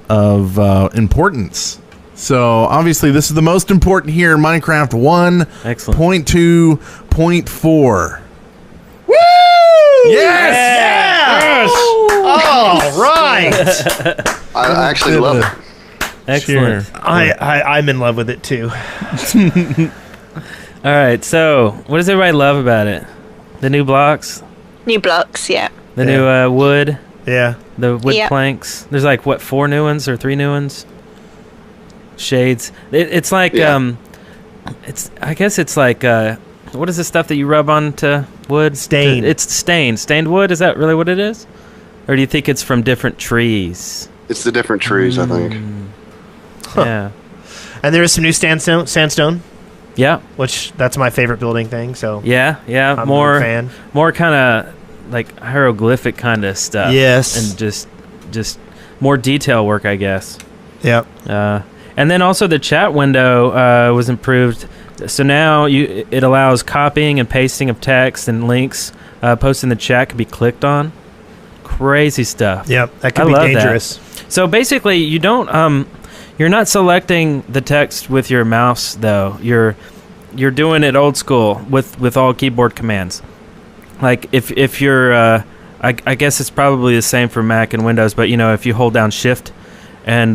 D: of importance. So, obviously, this is the most important here in Minecraft 1.2.4. Woo!
E: Yes! All right.
G: I actually love it.
C: Excellent.
E: I'm in love with it too.
C: All right, so what does everybody love about it? The new blocks?
F: New blocks, yeah.
C: The new wood?
E: Yeah.
C: The wood
F: Yeah.
C: planks? There's like, what, 4 new ones or 3 new ones? Shades. It's like,
G: Yeah.
C: I guess it's like, what is the stuff that you rub onto wood?
E: Stain.
C: It's stain. Stained wood? Is that really what it is? Or do you think it's from different trees?
G: It's the different trees, I think.
C: Yeah.
E: And there is some new sandstone,
C: Yeah.
E: which that's my favorite building thing. So
C: Yeah.
E: I'm a
C: more
E: fan.
C: more kind of like hieroglyphic kind of stuff.
E: Yes.
C: And just more detail work, I guess.
E: Yep.
C: And then also the chat window was improved. So now it allows copying and pasting of text and links posted in the chat can be clicked on. Crazy stuff.
E: Yep. That
C: I
E: could be
C: love that.
E: dangerous.
C: So basically, you don't you're not selecting the text with your mouse though. You're doing it old school with all keyboard commands. Like if you're I guess it's probably the same for Mac and Windows, but you know, if you hold down Shift and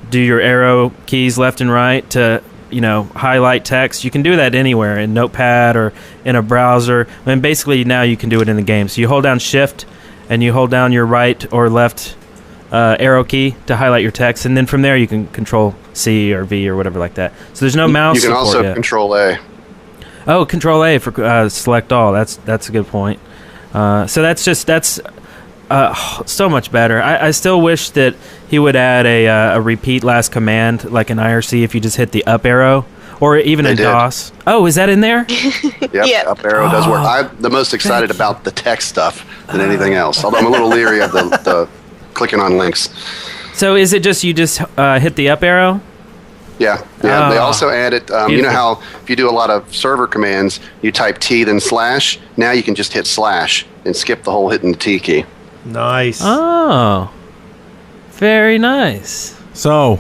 C: do your arrow keys left and right to, you know, highlight text, you can do that anywhere in Notepad or in a browser. And basically now you can do it in the game. So you hold down Shift and you hold down your right or left arrow key to highlight your text, and then from there you can control C or V or whatever like that. So there's no mouse
G: You can
C: support
G: also
C: yet.
G: control A.
C: Oh, Control A for select all. That's a good point. So that's so much better. I still wish that he would add a repeat last command like an IRC if you just hit the up arrow, or even
G: They
C: in
G: did.
C: DOS. Oh, is that in there?
G: Yep,
F: Yep.
G: up arrow does work. I'm the most excited about the text stuff than anything else. Although I'm a little leery of the clicking on links.
C: So is it just you just hit the up arrow?
G: Yeah. They
C: Ah,
G: also added, you know
C: beautiful.
G: how if you do a lot of server commands, you type T then slash. Now you can just hit slash and skip the whole hitting the T key.
E: Nice.
C: Oh, very nice.
D: So,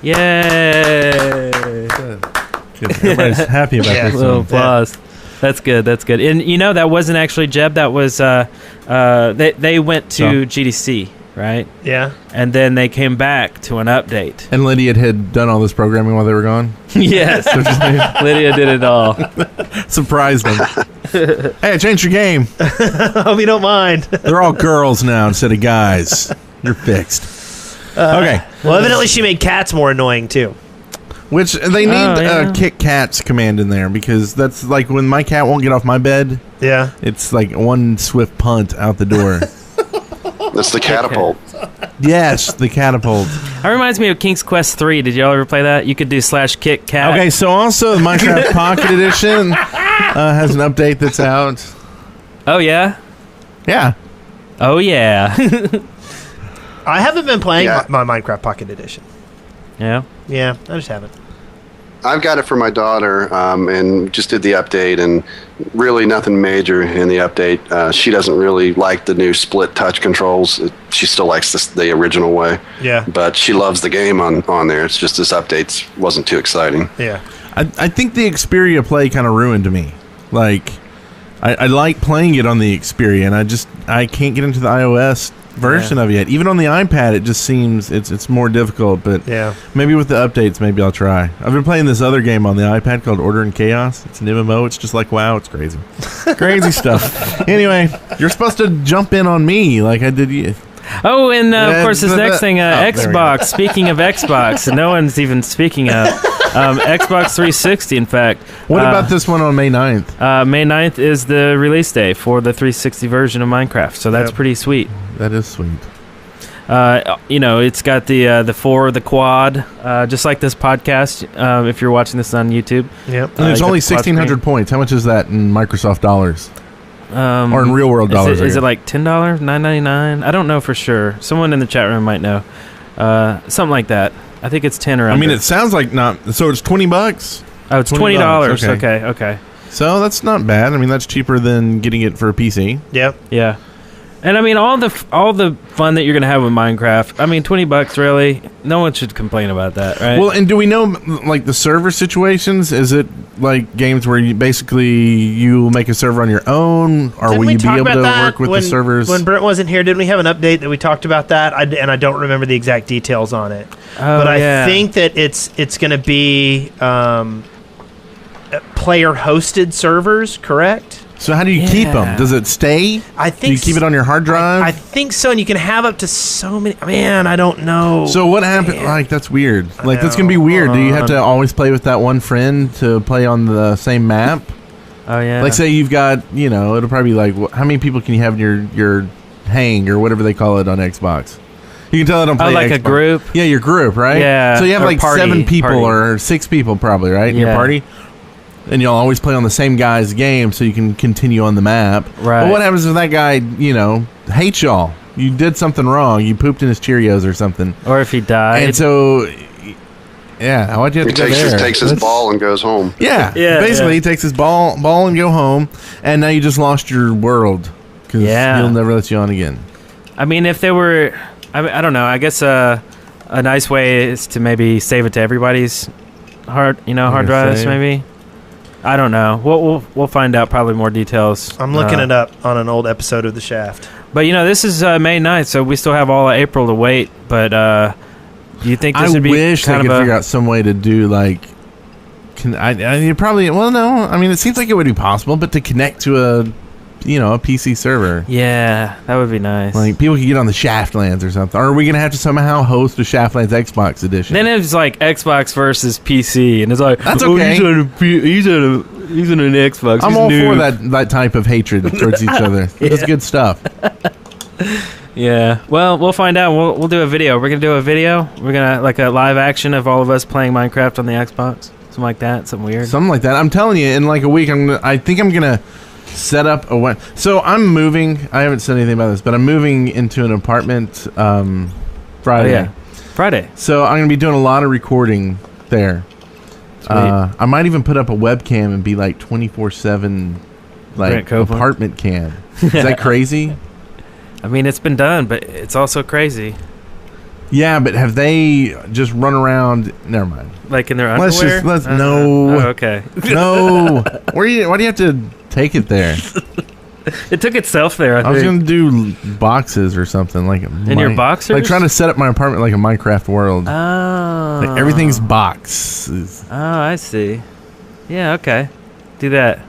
C: Yay!
D: everybody's happy about
E: Yeah.
D: this
C: Little
D: one.
C: applause. That's good. That's good. And you know that wasn't actually Jeb. That was they went to GDC, right?
E: Yeah.
C: And then they came back to an update.
D: And Lydia had done all this programming while they were gone.
C: Yes, Lydia did it all.
D: Surprised them. Hey, I changed your game.
E: Hope you don't mind.
D: They're all girls now instead of guys. You're fixed. Okay.
E: Well, evidently she made cats more annoying too.
D: Which they need
C: yeah.
D: a kick cats command in there, because that's like when my cat won't get off my bed,
E: Yeah.
D: it's like one swift punt out the door.
G: That's the catapult.
D: Yes, the catapult.
C: That reminds me of King's Quest 3. Did y'all ever play that? You could do /kick cat.
D: Okay, so also the Minecraft Pocket Edition has an update that's out.
C: Oh yeah.
D: Yeah.
C: Oh yeah.
E: I haven't been playing
G: Yeah.
E: my Minecraft Pocket Edition.
C: Yeah.
E: Yeah, I just haven't.
G: I've got it for my daughter, and just did the update, and really nothing major in the update. She doesn't really like the new split touch controls. She still likes the original way,
E: Yeah.
G: but she loves the game on there. It's just this update wasn't too exciting.
E: Yeah.
D: I think the Xperia Play kind of ruined me. Like, I like playing it on the Xperia, and I can't get into the iOS version of it yet. Even on the iPad, it just seems it's more difficult. But
E: Yeah.
D: maybe with the updates, maybe I'll try. I've been playing this other game on the iPad called Order and Chaos. It's an MMO. It's just like WoW. It's crazy, crazy stuff. Anyway, you're supposed to jump in on me like I did you.
C: Oh, and of course, this next thing,
D: there we go.
C: Xbox. Speaking of Xbox, no one's even speaking of Xbox 360. In fact,
D: What about this one on May 9th?
C: May 9th is the release day for the 360 version of Minecraft, so that's
E: Yep.
C: pretty sweet.
D: That is sweet.
C: You know, it's got the quad, just like this podcast. If you're watching this on YouTube,
E: Yep.
D: And there's
C: you got
D: only
C: the quad
D: 1,600 points. How much is that in Microsoft dollars? Or in real world dollars?
C: Is it like $10, $9.99? I don't know for sure. Someone in the chat room might know. Something like that. I think it's 10 or
D: I
C: under.
D: mean, it sounds like not. So it's $20.
C: Oh, it's
D: $20.
C: $20. Okay.
D: So that's not bad. I mean, that's cheaper than getting it for a PC.
E: Yep.
C: Yeah. And I mean, all the fun that you're gonna have with Minecraft. I mean, $20 really. No one should complain about that, right?
D: Well, and do we know like the server situations? Is it like games where you make a server on your own, or
E: Didn't
D: will
E: we
D: you be
E: talk
D: able
E: about
D: to
E: that
D: work with
E: when,
D: the servers?
E: When Brent wasn't here, didn't we have an update that we talked about that? And I don't remember the exact details on it.
C: Oh,
E: but
C: yeah.
E: I think that it's going to be player-hosted servers, correct?
D: So how do you keep them? Does it stay?
E: I think
D: Do you keep it on your hard drive?
E: I think so, and you can have up to so many. Man, I don't know.
D: So what happened?
E: Man.
D: Like that's weird. Like that's gonna be weird. Do you have to always play with that one friend to play on the same map?
C: Oh yeah.
D: Like say you've got, it'll probably be like how many people can you have in your hang or whatever they call it on Xbox? You can tell it on play
C: like
D: Xbox.
C: a group.
D: Yeah, your group, right?
C: Yeah,
D: So you have
C: or
D: like
C: party,
D: 7 people
C: party.
D: or 6 people probably, right? In your
C: Yeah.
D: party. And you'll always play on the same guy's game so you can continue on the map.
C: Right.
D: But what happens if that guy, hates y'all? You did something wrong. You pooped in his Cheerios or something.
C: Or if he died.
D: And so, yeah, why'd you have
G: He
D: to go
G: takes
D: there?
G: his
D: That's-
G: ball and goes home.
D: Yeah,
C: Yeah,
D: basically
C: yeah.
D: he takes his ball and go home, and now you just lost your world because
C: Yeah.
D: he'll never let you on again.
C: I mean, if they were, I don't know. I guess a nice way is to maybe save it to everybody's hard drives.
D: save.
C: Maybe. I don't know. We'll find out probably more details.
E: I'm looking it up on an old episode of The Shaft.
C: But this is May 9th, so we still have all of April to wait. But do you think this
D: I
C: would be
D: wish they
C: kind
D: could
C: of
D: figure out some way to do like. You probably no. I mean, it seems like it would be possible, but to connect to a PC server.
C: Yeah, that would be nice.
D: Like people could get on the Shaftlands or something. Or are we gonna have to somehow host a Shaftlands Xbox edition?
C: Then it's like Xbox versus PC, and it's like
D: That's
C: oh,
D: okay.
C: he's on an Xbox.
D: I'm
C: he's
D: all for
C: noob.
D: that type of hatred towards each other. It's good stuff.
C: Yeah. Well, we'll find out. We'll do a video. We're gonna do a video. We're gonna like a live action of all of us playing Minecraft on the Xbox. Something like that. Something weird.
D: Something like that. I'm telling you, in like a week, I think I'm gonna set up a. So I'm moving. I haven't said anything about this, but I'm moving into an apartment Friday.
C: Oh, yeah. Friday.
D: So I'm gonna be doing a lot of recording there. I might even put up a webcam and be like 24/7, like
C: Brent Copeland.
D: apartment cam. Is that crazy?
C: I mean, it's been done, but it's also crazy.
D: Yeah, but have they just run around? Never mind.
C: Like in their
D: Let's
C: underwear.
D: no.
C: Oh, okay.
D: No. Why do you have to take it there?
C: It took itself there.
D: I was gonna do boxes or something like
C: In your boxers?
D: Like trying to set up my apartment like a Minecraft world.
C: Oh.
D: Like everything's boxes.
C: Oh, I see. Yeah. Okay. Do that.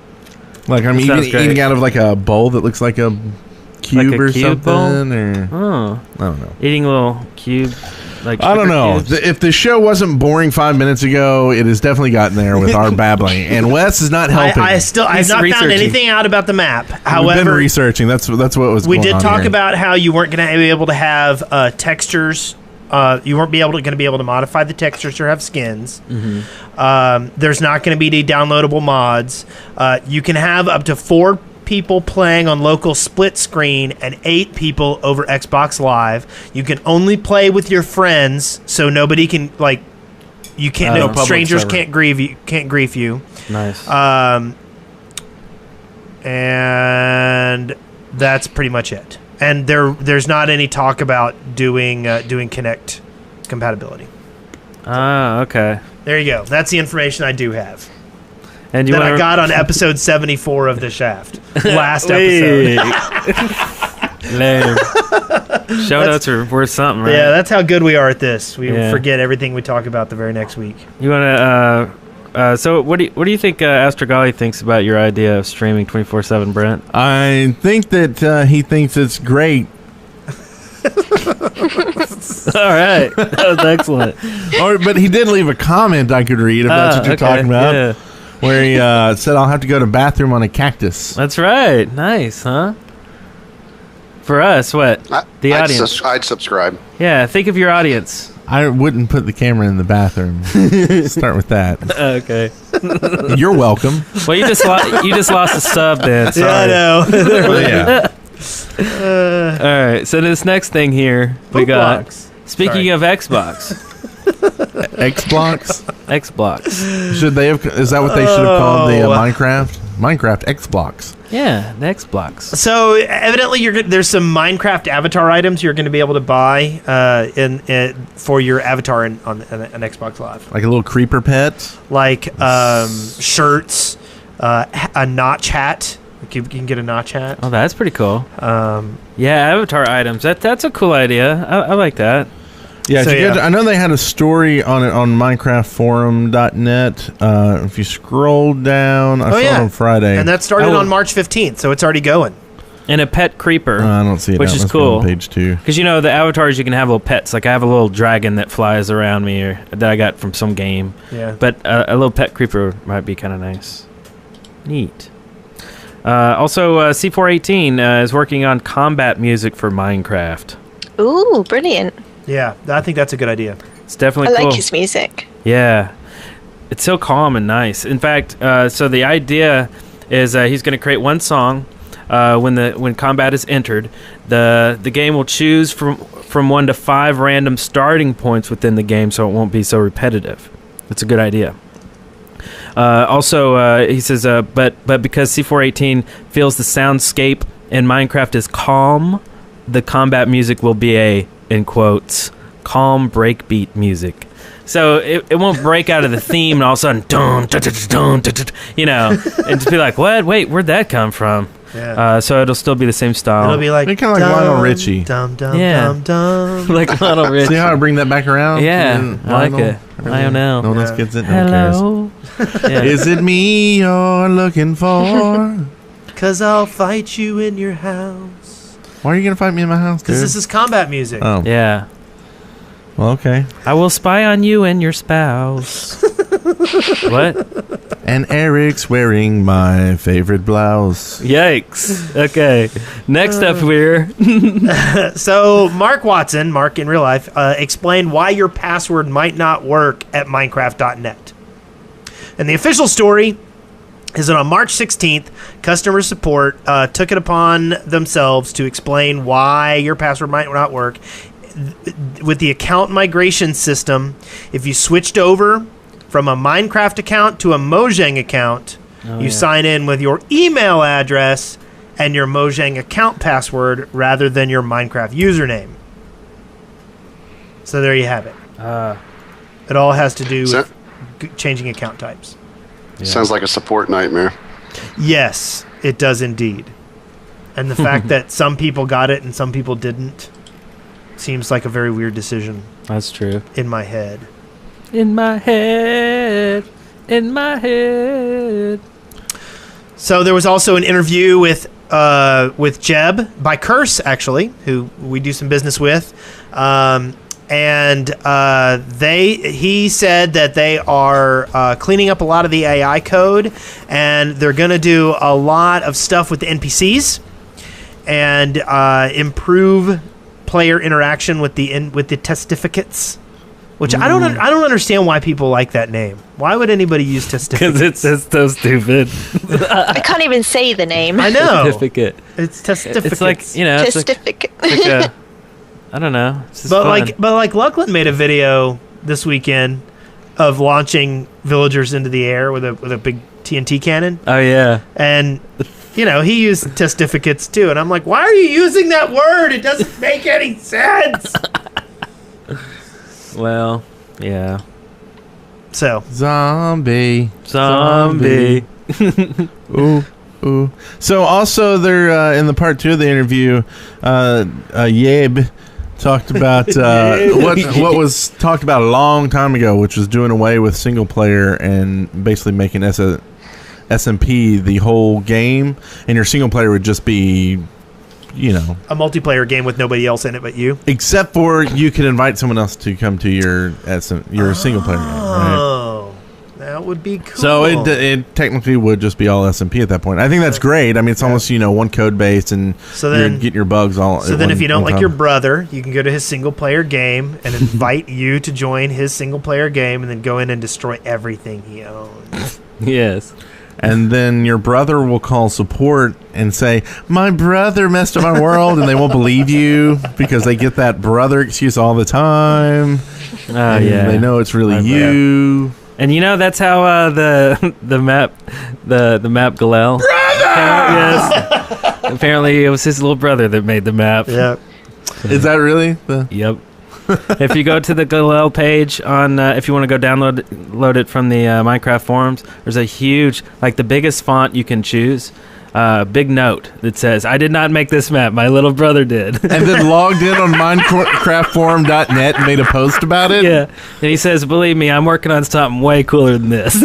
D: Like I'm
C: That sounds great.
D: eating out of like a bowl that looks like a cube
C: Like a
D: or
C: cube
D: something, or
C: Oh.
D: I don't know.
C: Eating a little cube. Like
D: I don't
C: sugar
D: know.
C: cubes.
D: If the show wasn't boring 5 minutes ago, it has definitely gotten there with our babbling. And Wes is not helping.
E: I've not found
C: researching.
E: anything out about the map.
D: We've been
E: However,
D: researching. That's what was.
E: we
D: going
E: did
D: on
E: talk
D: here.
E: about how you weren't going to be able to have textures. You weren't going to be able to modify the textures or have skins. There's not going to be any downloadable mods. You can have up to 4 people playing on local split screen and 8 people over Xbox Live. You can only play with your friends, so nobody can you can't.
C: No
E: No,
C: public
E: strangers
C: server.
E: can't grieve you. Can't grief you.
C: Nice.
E: And that's pretty much it. And there's not any talk about doing Kinect compatibility.
C: Ah, okay.
E: There you go. That's the information I do have
C: And you
E: that
C: want
E: I got on episode 74 of The Shaft. Last episode.
C: Lame. Show notes are worth something, right?
E: Yeah, that's how good we are at this. We
C: Yeah.
E: forget everything we talk about the very next week.
C: You want to? So what do you think Astrogali thinks about your idea of streaming 24/7, Brent?
D: I think that he thinks it's great.
C: All right, that was excellent.
D: But he did leave a comment I could read if that's what you're
C: Okay,
D: talking about.
C: yeah.
D: Where he said, "I'll have to go to bathroom on a cactus."
C: That's right. Nice, huh? For us, what? The audience.
G: I'd subscribe.
C: Yeah, think of your audience.
D: I wouldn't put the camera in the bathroom. Start with that.
C: Okay.
D: You're welcome.
C: Well, you just lost a sub then. Sorry.
E: know.
D: Yeah.
C: All right. So this next thing here we got.
E: Bookblocks.
C: Speaking of Xbox,
D: X-Blocks?
C: X-Blocks.
D: Should they have? Is that what they should have called the Minecraft? Minecraft X-Blocks.
C: Yeah, the X-Blocks.
E: So evidently, there's some Minecraft avatar items you're going to be able to buy for your avatar on an Xbox Live,
D: Like a little creeper pet.
E: like shirts, a notch hat. You can get a notch hat.
C: Oh, that's pretty cool. Yeah, avatar items. That's a cool idea. I like that.
D: Yeah,
E: So, yeah.
D: I know they had a story on it on MinecraftForum.net. If you scroll down, I saw it on Friday.
E: And that started on March 15th, so it's already going.
C: And a pet creeper.
D: I don't see it.
C: Which
D: now.
C: is
D: Must be on
C: cool.
D: Page 2.
C: Because, the avatars, you can have little pets. Like, I have a little dragon that flies around me or that I got from some game.
E: Yeah.
C: But a little pet creeper might be kind of nice. Neat. Also, C418 is working on combat music for Minecraft.
F: Ooh, brilliant.
E: Yeah, I think that's a good idea.
C: It's definitely
F: I
C: cool.
F: like his music.
C: Yeah. It's so calm and nice. In fact, so the idea is he's going to create one song when combat is entered. The game will choose from 1 to 5 random starting points within the game, so it won't be so repetitive. It's a good idea. Also, he says, but because C418 feels the soundscape in Minecraft is calm, the combat music will be a, in quotes, calm breakbeat music. So it won't break out of the theme and all of a sudden, dun, dun, dun, dun, dun, dun, and just be like, what? Wait, where'd that come from?
E: Yeah.
C: So it'll still be the same style.
E: It'll be like
D: Kind of like Lionel Richie.
E: Dum dum
C: Yeah.
E: dum dum.
C: like Lionel Richie.
D: See how I bring that back around?
C: Yeah, I like it. I don't know.
D: No one else gets it. No one cares.
C: Hello. Yeah.
D: Is it me you're looking for?
E: 'Cause I'll fight you in your house.
D: Why are you gonna fight me in my house, dude?
E: Because this is combat music.
D: Oh,
C: Yeah.
D: well, okay.
C: I will spy on you and your spouse. What?
D: And Eric's wearing my favorite blouse.
C: Yikes. Okay. Next up, we're
E: So Mark Watson, Mark in real life, explained why your password might not work at Minecraft.net. And the official story is that on March 16th, customer support took it upon themselves to explain why your password might not work. With the account migration system, if you switched over from a Minecraft account to a Mojang account, you sign in with your email address and your Mojang account password rather than your Minecraft username. So there you have it. It all has to do with changing account types.
G: Sounds like a support nightmare.
E: Yes, it does indeed. And the fact that some people got it and some people didn't seems like a very weird decision
C: That's true.
E: in my head.
C: In my head. In my head.
E: So there was also an interview with Jeb by Curse, actually, who we do some business with, and he said that they are cleaning up a lot of the AI code, and they're going to do a lot of stuff with the NPCs and improve player interaction with the testificates. Which I don't understand why people like that name. Why would anybody use testificate?
C: Because it's so stupid.
F: I can't even say the name.
E: I know.
C: Certificate.
E: It's testificates.
C: It's like, it's like
F: Testificate.
C: a, I don't know. It's just
E: but
C: fun.
E: like Luckland made a video this weekend of launching villagers into the air with a big TNT cannon,
C: Oh, yeah.
E: and he used testificates too, and I'm like, why are you using that word? It doesn't make any sense.
C: Well, yeah.
E: So
D: Zombie.
C: Zombie.
D: Ooh, ooh. So also they're in the part 2 of the interview, Yabe talked about what was talked about a long time ago, which was doing away with single player and basically making SMP the whole game, and your single player would just be,
E: a multiplayer game with nobody else in it but you.
D: except for you could invite someone else to come to your single player game. Right?
E: Oh, that would be cool.
D: So it technically would just be all SMP at that point. I think that's great. I mean, it's almost one code base, and
E: So
D: you're
E: then-
D: getting your bugs all.
E: So
D: at
E: then,
D: one-
E: if you don't
D: one
E: like
D: time.
E: your brother, you can go to his single player game and invite you to join his single player game, and then go in and destroy everything he owns.
C: Yes.
D: And then your brother will call support and say, my brother messed up my world, and they won't believe you because they get that brother excuse all the time.
C: Oh,
D: And
C: yeah.
D: they know it's really you.
C: And that's how the map Galel. Yes. Apparently, it was his little brother that made the map.
E: Yeah.
D: Is that really?
C: Yep. If you go to the Galel page on, if you want to go load it from the Minecraft forums, there's a huge, the biggest font you can choose. Big note that says, "I did not make this map. My little brother did."
D: And then logged in on minecraftforum.net and made a post about it?
C: Yeah. And he says, "Believe me, I'm working on something way cooler than this."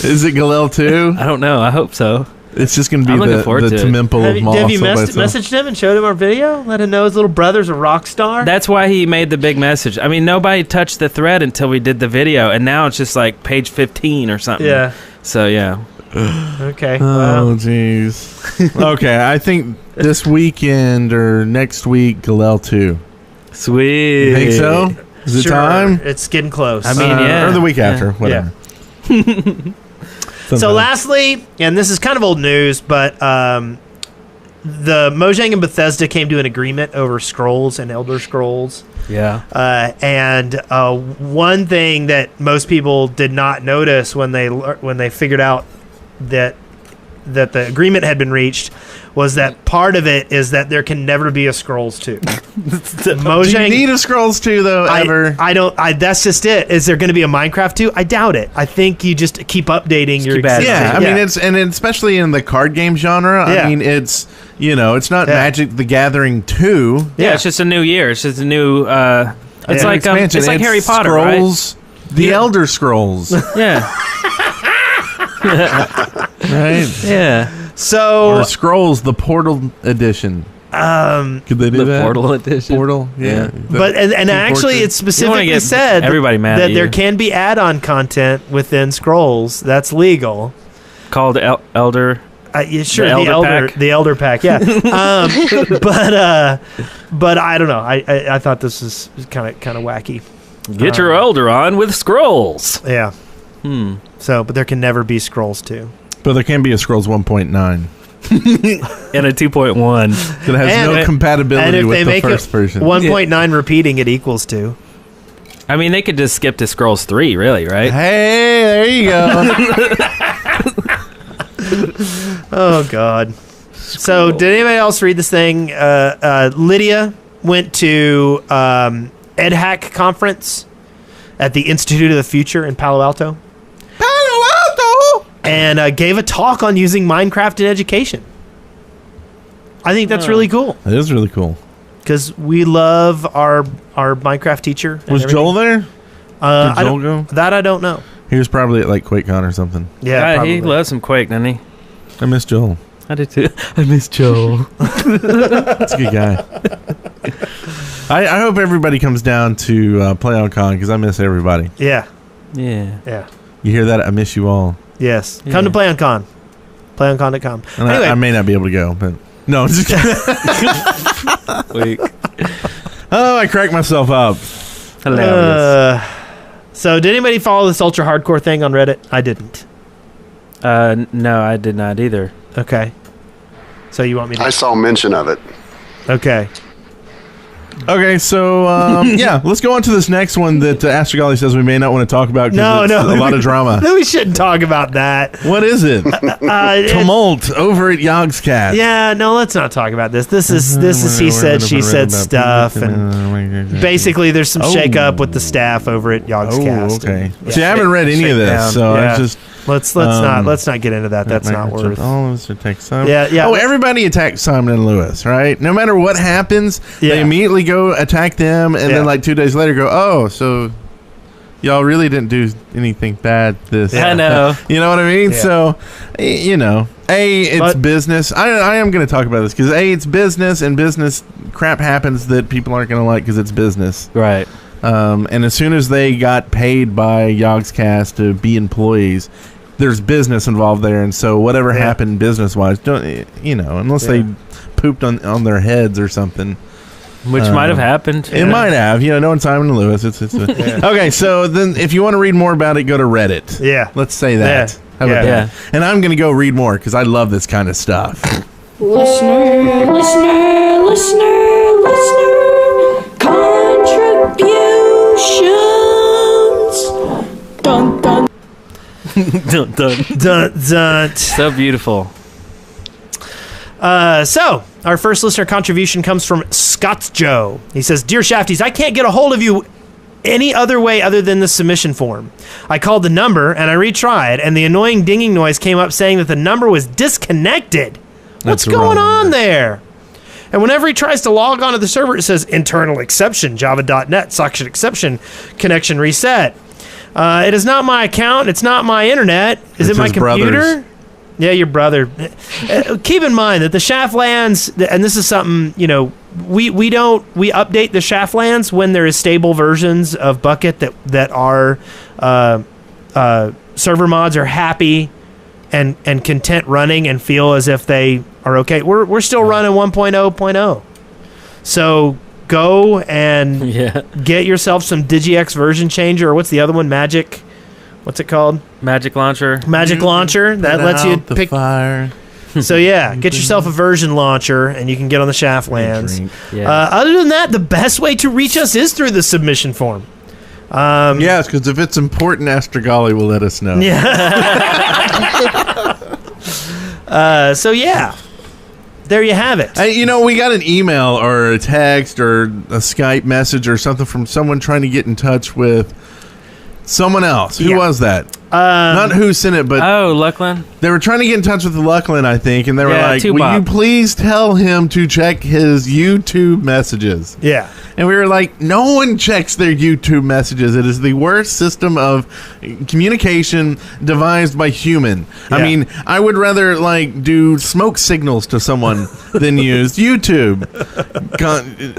D: Is it Galel too?
C: I don't know. I hope so.
D: It's just going to be
C: I'm looking
D: the
C: forward to it.
D: Temimple of Moss.
E: Have you
D: all by itself.
E: messaged him and showed him our video? Let him know his little brother's a rock star?
C: That's why he made the big message. I mean, nobody touched the thread until we did the video, and now it's just like page 15 or something.
E: Yeah.
C: So, yeah.
E: Okay.
D: Oh, jeez. Okay, I think this weekend or next week, Galel 2.
C: Sweet.
D: You think so? Is it
E: Sure.
D: time?
E: It's getting close.
C: I mean, yeah.
D: Or the week
C: Yeah.
D: after, whatever.
E: So lastly, and this is kind of old news, but the Mojang and Bethesda came to an agreement over Scrolls and Elder Scrolls.
C: Yeah.
E: And one thing that most people did not notice when they figured out that the agreement had been reached was that part of it is that there can never be a Scrolls 2.
D: Do you need a Scrolls 2 though, ever?
E: I don't. That's just it. Is there going to be a Minecraft 2? I doubt it. I think you just keep updating your.
C: keep adding
D: Yeah, I mean, especially in the card game genre.
E: Yeah.
D: I mean, it's not Magic the Gathering 2.
C: Yeah, it's just a new year. It's just a new. It's like
D: expansion.
C: it's like Harry Potter,
D: Scrolls, the Elder Scrolls,
C: right? Yeah,
D: right?
C: yeah.
E: So
D: Or Scrolls, the Portal Edition. Could they do
C: The
D: that?
C: Portal edition.
D: Portal, yeah.
E: But and actually,
D: Fortress.
E: it's specifically
C: get
E: said
C: everybody mad
E: that
C: at
E: there
C: you.
E: can be add-on content within Scrolls. That's legal.
C: Called Elder.
E: Yeah, sure,
C: The Elder Pack?
E: the Elder Pack, yeah. But I don't know. I thought this was kind of wacky.
C: Get your Elder on with Scrolls.
E: Yeah. So, but there can never be Scrolls 2.
D: But there can be a Scrolls 1.9
C: And a 2.1.
D: that has
E: And-
D: no
E: and
D: compatibility
E: if
D: with
E: they
D: the
E: make
D: first version.
E: 1.9 repeating, it equals 2.
C: I mean, they could just skip to Scrolls 3, really, right?
D: Hey, there you go.
E: Oh, God. So, did anybody else read this thing? Lydia went to EdHack conference at the Institute of the Future in Palo Alto. And gave a talk on using Minecraft in education. I think that's really cool
D: That is really cool.
E: because we love our Minecraft teacher. and
D: Was
E: everything.
D: Joel there? Did
E: I
D: Joel
E: don't,
D: go?
E: that I don't know.
D: He was probably at like QuakeCon or something.
E: Yeah,
C: God,
E: probably.
C: he loves some Quake, doesn't he?
D: I miss Joel.
C: I did too. I miss Joel.
D: That's a good guy. I hope everybody comes down to PlayOnCon because I miss everybody.
E: Yeah,
C: Yeah.
E: yeah,
D: You hear that? I miss you all.
E: yes.
C: Yeah.
E: Come to PlayOnCon. PlayOnCon.com.
D: And
E: Anyway,
D: I may not be able to go, but no. I'm just kidding.
C: Wait.
D: Oh, I cracked myself up.
C: Hilarious.
E: so did anybody follow this ultra hardcore thing on Reddit? I didn't.
C: No, I did not either.
E: Okay. So you want me to?
G: I saw mention of it.
E: Okay.
D: Okay, so yeah, let's go on to this next one that Astrogolly says we may not want to talk about because it's a lot of drama.
E: No, we shouldn't talk about that.
D: What is it? Tumult over at Yogscast.
E: Yeah, no, let's not talk about this. This is he said, she said stuff, and basically there's some shakeup with the staff over at Yogscast.
D: Oh, okay.
E: and-
D: See, I haven't read any of this,
E: Shakedown.
D: so
E: Yeah.
D: I just
E: let's not get into that. That's not worth.
D: All of us attack Simon.
E: Yeah.
D: Oh, everybody attacks Simon and Lewis, right? No matter what happens,
E: Yeah.
D: they immediately go attack them, and
E: Yeah.
D: then like 2 days later go, oh, so y'all really didn't do anything bad this.
C: I know.
D: You know what I mean?
E: Yeah.
D: So, you know, it's
E: But-
D: business. I am going to talk about this because it's business, and business crap happens that people aren't going to like because it's business.
C: Right.
D: And as soon as they got paid by Yogscast to be employees, there's business involved there, and so whatever
E: Yeah.
D: happened business-wise, don't unless they pooped on their heads or something.
C: Which might have happened.
D: It might have, knowing Simon and Lewis. It's okay. So then, if you want to read more about it, go to Reddit.
E: Yeah.
D: Let's say that. How about
E: Yeah.
D: that? And I'm going to go read more because I love this kind of stuff.
H: Listener, listener, listener, listener, contributions. Dun, dun.
C: Dun, dun.
E: Dun, dun.
C: So beautiful.
E: So, our first listener contribution comes from Scott's Joe. He says, Dear Shafties, I can't get a hold of you any other way other than the submission form. I called the number and I retried, and the annoying dinging noise came up saying that the number was disconnected. What's
D: That's the
E: going
D: wrong
E: on
D: number.
E: there? And whenever he tries to log onto the server, it says internal exception, java.net, socket exception, connection reset. It is not my account. It's not my internet. Is
D: It's
E: it my
D: his
E: computer?
D: brother's.
E: Yeah, your brother. Keep in mind that the Shaftlands, and this is something, we update the Shaftlands when there is stable versions of Bucket that our server mods are happy and content running and feel as if they are okay. We're still running 1.0.0. So go and
C: Yeah.
E: get yourself some DigiX version changer, or what's the other one? Magic. What's it called?
C: Magic launcher.
E: Magic launcher that lets you
D: Out the
E: pick.
D: fire.
E: So yeah, get yourself a version launcher, and you can get on the Shaftlands.
D: Drink.
C: Yeah.
E: Other than that, the best way to reach us is through the submission form.
D: Yes, because if it's important, Astrogolly will let us know.
E: So yeah, there you have it.
D: Hey, we got an email or a text or a Skype message or something from someone trying to get in touch with someone else. Who
E: Yeah.
D: was that? Not who sent it, but
C: Oh, Luckland.
D: they were trying to get in touch with Luckland, I think, and they were
C: Yeah,
D: like, will
C: Tubop.
D: you please tell him to check his YouTube messages?
E: Yeah.
D: And we were like, no one checks their YouTube messages. It is the worst system of communication devised by human. I
E: Yeah.
D: mean, I would rather do smoke signals to someone than use YouTube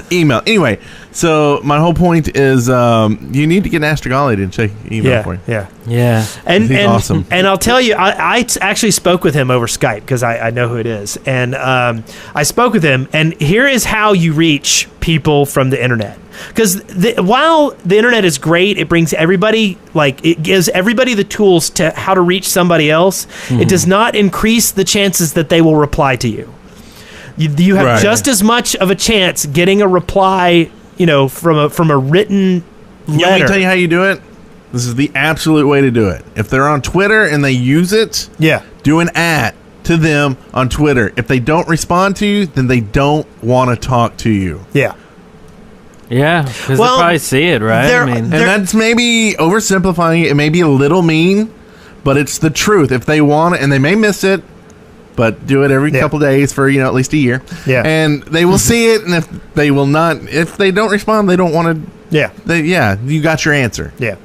D: email. Anyway, so my whole point is you need to get Astrogolly to check email
E: Yeah.
D: for you.
E: Yeah.
C: Yeah.
E: And
D: He's awesome.
E: And I'll tell you, I actually spoke with him over Skype because I know who it is, and I spoke with him. And here is how you reach people from the internet. Because while the internet is great, it brings everybody it gives everybody the tools to how to reach somebody else. It does not increase the chances that they will reply to you. You have
D: Right.
E: just as much of a chance getting a reply, from a written
D: Let
E: letter.
D: me tell you how you do it. This is the absolute way to do it. If they're on Twitter and they use it,
E: Yeah.
D: do an to them on Twitter. If they don't respond to you, then they don't want to talk to you.
E: Yeah.
C: Yeah. Because
E: Well,
C: they probably see it, right?
E: there-
C: I mean,
D: And
E: They're-
D: that's maybe oversimplifying it. It may be a little mean, but it's the truth. If they want it, and they may miss it, but do it every
E: Yeah.
D: couple days for, at least a year.
E: Yeah.
D: And they will see it, and if they will not, if they don't respond, they don't want
E: Yeah.
D: to, you got your answer.
E: Yeah.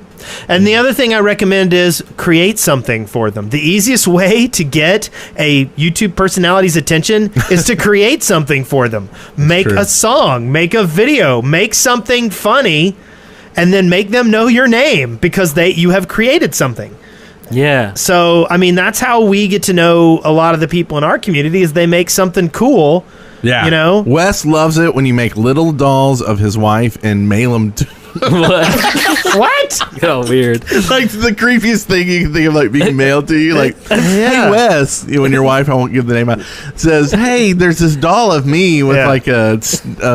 E: And the other thing I recommend is create something for them. The easiest way to get a YouTube personality's attention is to create something for them. Make
D: true.
E: a song, make a video, make something funny, and then make them know your name because you have created something.
C: yeah.
E: So, I mean, that's how we get to know a lot of the people in our community is they make something cool.
D: Yeah. Wes loves it when you make little dolls of his wife and mail them to.
E: What?
C: Oh, weird.
D: Like the creepiest thing you can think of, being mailed to you. Like, hey, Wes, when your wife, I won't give the name out, says, hey, there's this doll of me with
E: Yeah.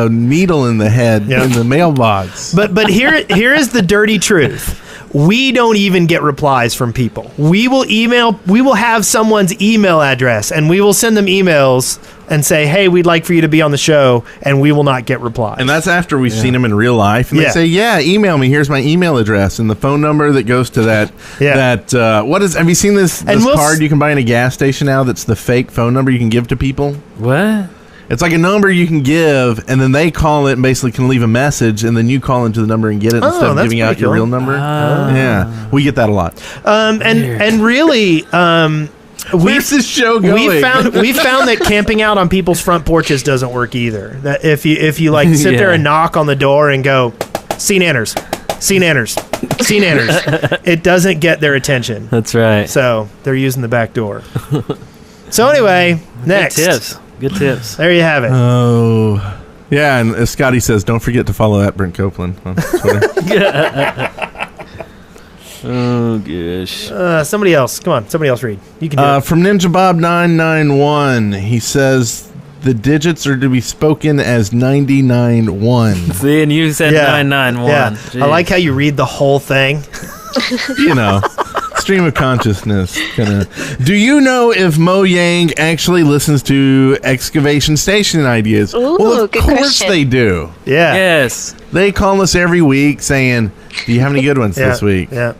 D: a needle in the head
E: Yeah.
D: in the mailbox.
E: But here is the dirty truth. We don't even get replies from people. We will have someone's email address and we will send them emails and say, hey, we'd like for you to be on the show, and we will not get replies.
D: And that's after we've seen them in real life. And
E: Yeah.
D: they say, yeah, email me. Here's my email address and the phone number that goes to that.
E: Yeah.
D: Have you seen this
E: we'll
D: card you can buy in a gas station now that's the fake phone number you can give to people?
C: What?
D: It's like a number you can give, and then they call it and basically can leave a message, and then you call into the number and get it instead of
E: that's
D: giving out
E: pretty
D: your
E: cool.
D: real number. Yeah, we get that a lot.
E: And really,
D: Where's this show going?
E: we found that camping out on people's front porches doesn't work either. That if you like sit there
C: Yeah.
E: and knock on the door and go, scene enters, scene enters, scene enters, it doesn't get their attention.
C: That's right.
E: So they're using the back door. So anyway, next.
C: Good tips. Good tips.
E: There you have it.
D: Oh, yeah. And as Scotty says, don't forget to follow at Brent Copeland on Twitter.
C: Oh gosh.
E: Somebody else. Come on. Somebody else read. You can do it.
D: From Ninja Bob 991, he says the digits are to be spoken as 99-1.
C: See, and you said 991.
E: Yeah. I like how you read the whole thing.
D: You know, stream of consciousness. Kinda. Do you know if Mo Yang actually listens to Excavation Station Ideas?
F: Ooh,
D: well, of
F: good
D: course
F: question.
D: they do.
E: Yeah.
C: Yes.
D: They call us every week saying, do you have any good ones this week?
E: Yeah.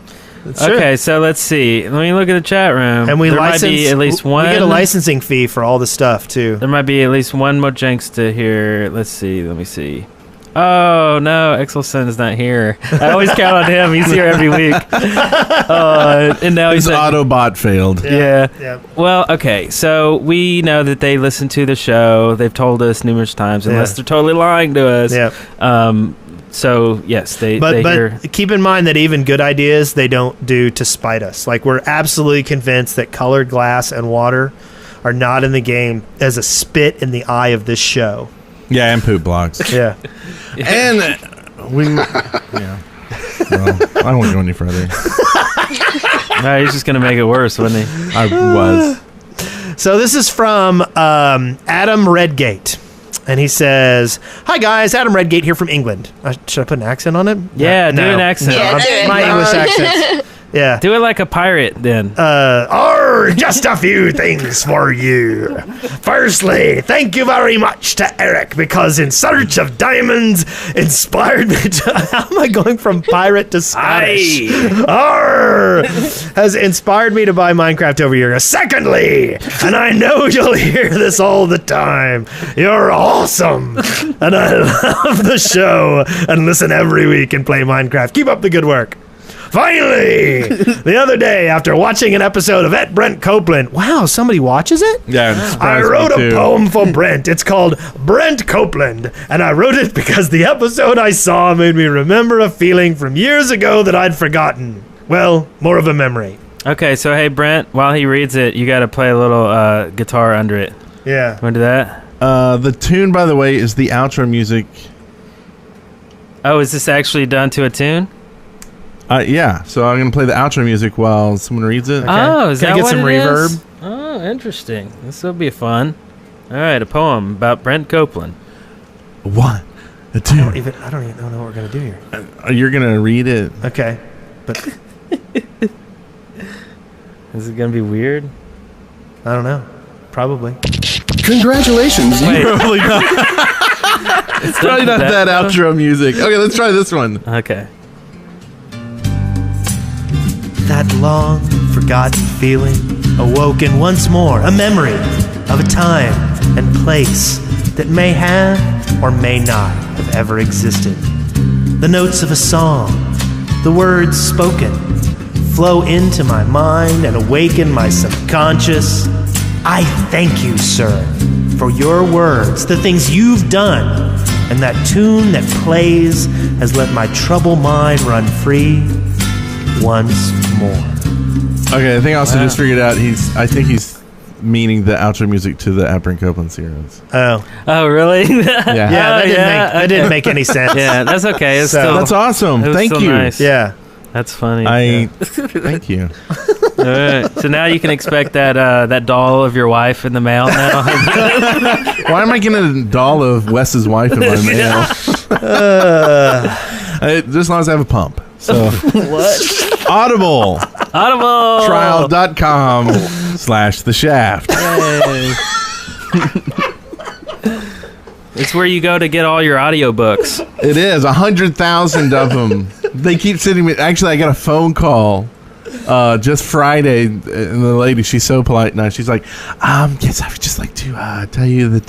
E: It's true.
C: Okay, so let's see. Let me look at the chat room.
E: And we
C: there
E: license.
C: might be at least one.
E: We get a licensing fee for all the stuff too.
C: There might be at least one Mojanksta here. Let's see. Let me see. Oh no, Exelson is not here. I always count on him. He's here every week. And now
D: His
C: he's
D: Autobot failed.
C: Yeah.
E: Yeah.
C: Well, okay. So we know that they listen to the show. They've told us numerous times, unless they're totally lying to us.
E: Yeah.
C: So yes, they
E: But
C: hear.
E: keep in mind that even good ideas they don't do to spite us. Like, we're absolutely convinced that colored glass and water are not in the game as a spit in the eye of this show.
D: Yeah, and poop blocks.
E: Yeah.
D: And we, yeah. Well, I won't go any further.
C: No, he's just gonna make it worse, wouldn't he?
D: I was.
E: So this is from Adam Redgate. And he says, "Hi guys, Adam Redgate here from England." Should I put an accent on it?
C: Yeah, do an accent.
F: Yeah, do it.
E: My English accent. Yeah.
C: Do it like a pirate, then.
E: Just a few things for you. Firstly, thank you very much to Eric, because In Search of Diamonds inspired me to... How am I going from pirate to Scottish? Has inspired me to buy Minecraft over a year ago. Secondly, and I know you'll hear this all the time, you're awesome. And I love the show and listen every week and play Minecraft. Keep up the good work. Finally, the other day, after watching an episode of Brent Copeland, wow, somebody watches it?
D: Yeah, it
E: I
D: surprised
E: wrote
D: me
E: a
D: too.
E: poem for Brent. It's called Brent Copeland, and I wrote it because the episode I saw made me remember a feeling from years ago that I'd forgotten. Well, more of a memory.
C: Okay, so hey, Brent, while he reads it, you got to play a little guitar under it.
E: Yeah.
C: Want to do that?
D: The tune, by the way, is the outro music.
C: Oh, is this actually done to a tune?
D: Yeah, so I'm going to play the outro music while someone reads it.
C: Oh, is
E: Can I
C: that
E: get
C: what
E: some
C: it is?
E: reverb?
C: Oh, interesting. This will be fun. All right, a poem about Brent Copeland.
D: One, a
E: I
D: two.
E: don't even know what we're going to do here.
D: You're going to read it.
E: Okay. But
C: Is it going to be weird?
E: I don't know. Probably.
B: Congratulations, you
C: Wait.
D: Probably not. It's probably not that outro music. Okay, let's try this one.
C: Okay.
E: That long forgotten feeling awoken once more, a memory of a time and place that may have or may not have ever existed. The notes of a song, the words spoken, flow into my mind and awaken my subconscious. I thank you, sir, for your words, the things you've done, and that tune that plays has let my troubled mind run free once more.
D: Okay, I think I also just figured out I think he's meaning the outro music to the Brent Copeland series.
E: Oh,
C: Oh, really?
D: Yeah.
E: yeah, that
C: okay.
E: didn't make any sense.
C: Yeah, that's okay. It's
E: So-
C: still,
D: That's awesome.
C: it was
D: Thank
C: still
D: you.
C: nice.
E: Yeah.
C: That's funny.
D: Thank you.
C: All right. So now you can expect that doll of your wife in the mail now.
D: Why am I getting a doll of Wes's wife in my mail? Just as long as I have a pump. So Audible
C: Audible
D: trial.com/the shaft.
C: It's where you go to get all your audiobooks.
D: It is 100,000 of them. They keep sending me. Actually, I got a phone call just Friday, and the lady, she's so polite now. She's like, "Yes, I would just like to tell you that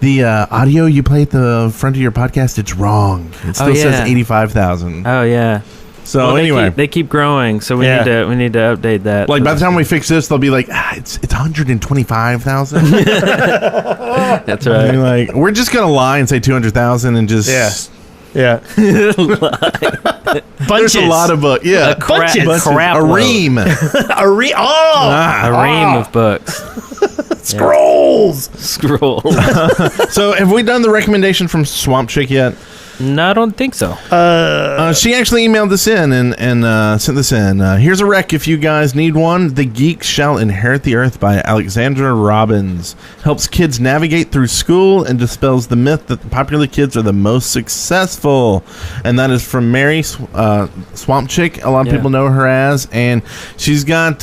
D: the audio you play at the front of your podcast, it's wrong. It still says 85,000."
C: Oh yeah.
D: So
C: Well,
D: anyway,
C: they keep growing, so we need to update that.
D: like by the time we fix this, they'll be like, it's 125,000.
C: That's right.
D: And like, we're just gonna lie and say 200,000 and just
E: Yeah.
D: There's
E: Bunches.
D: a lot of books. Yeah,
E: Bunches.
C: crap
D: a
C: load.
D: ream.
E: A
C: A ream of books.
E: scrolls.
C: Scroll.
D: So have we done the recommendation from Swamp Chick yet?
C: No, I don't think so.
D: She actually emailed this in and sent this in. Here's a rec if you guys need one. The Geeks Shall Inherit the Earth by Alexandra Robbins. Helps kids navigate through school and dispels the myth that the popular kids are the most successful. And that is from Mary Swamp Chick. A lot of people know her as. And she's got,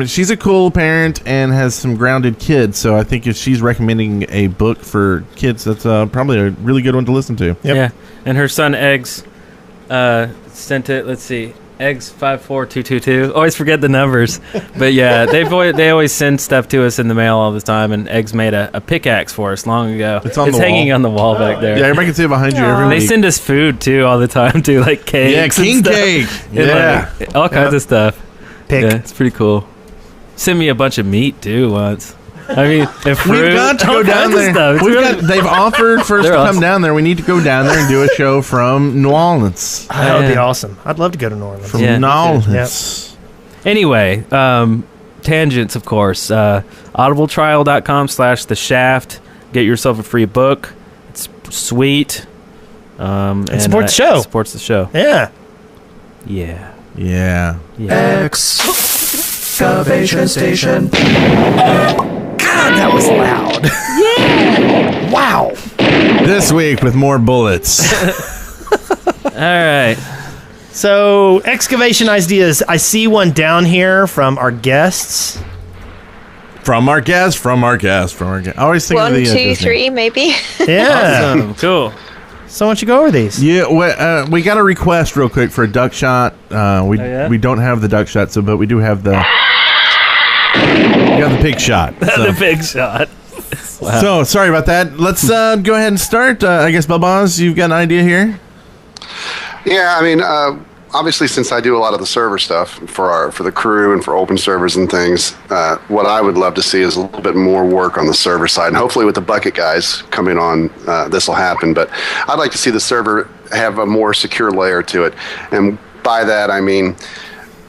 D: she's a cool parent and has some grounded kids. So I think if she's recommending a book for kids, that's probably a really good one to listen to.
E: Yep.
C: Yeah. And her son Eggs sent it. Let's see, Eggs 54222. Always forget the numbers, but yeah, they always send stuff to us in the mail all the time. And Eggs made a pickaxe for us long ago.
D: It's
C: hanging on the wall back there.
D: Yeah, everybody can see it behind you every
C: And
D: week.
C: they send us food too all the time too, like cakes.
D: Yeah, king
C: and stuff.
D: cake.
C: And,
D: Yeah,
C: like, all kinds of stuff.
E: Pick.
C: Yeah, it's pretty cool. Send me a bunch of meat too once. I mean, and fruit,
D: we've got to
C: all
D: go down
C: kinds of
D: there.
C: stuff. It's really-
D: They've offered for us to
C: They're
D: come
C: awesome.
D: down there. We need to go down there and do a show from New Orleans.
E: That would be
C: Yeah.
E: awesome. I'd love to go to New Orleans.
D: From
C: Yeah,
D: New
C: me too.
D: Orleans.
C: Anyway, tangents, of course. Audibletrial.com/The Shaft. Get yourself a free book. It's sweet. And
E: support the show.
C: Supports the show.
E: Yeah.
C: Yeah.
D: Yeah.
C: Yeah.
A: Excavation Station.
E: God, that was loud. Yeah. Wow.
D: This week with more bullets.
C: All right.
E: So, excavation ideas. I see one down here from our guests.
D: From our guest. I always think of
F: 1,
D: the
F: 2,
D: Disney.
F: 3, maybe.
E: Yeah.
C: Awesome. Cool.
E: So, why don't you go over these?
D: Yeah, we got a request real quick for a duck shot. We don't have the duck shot, but we do have the pig shot. So.
C: The big shot. Wow.
D: So sorry about that. Let's go ahead and start. I guess Bubba's, you've got an idea here.
G: Yeah, I mean, obviously, since I do a lot of the server stuff for the crew and for open servers and things, what I would love to see is a little bit more work on the server side. And hopefully, with the bucket guys coming on, this will happen. But I'd like to see the server have a more secure layer to it. And by that, I mean,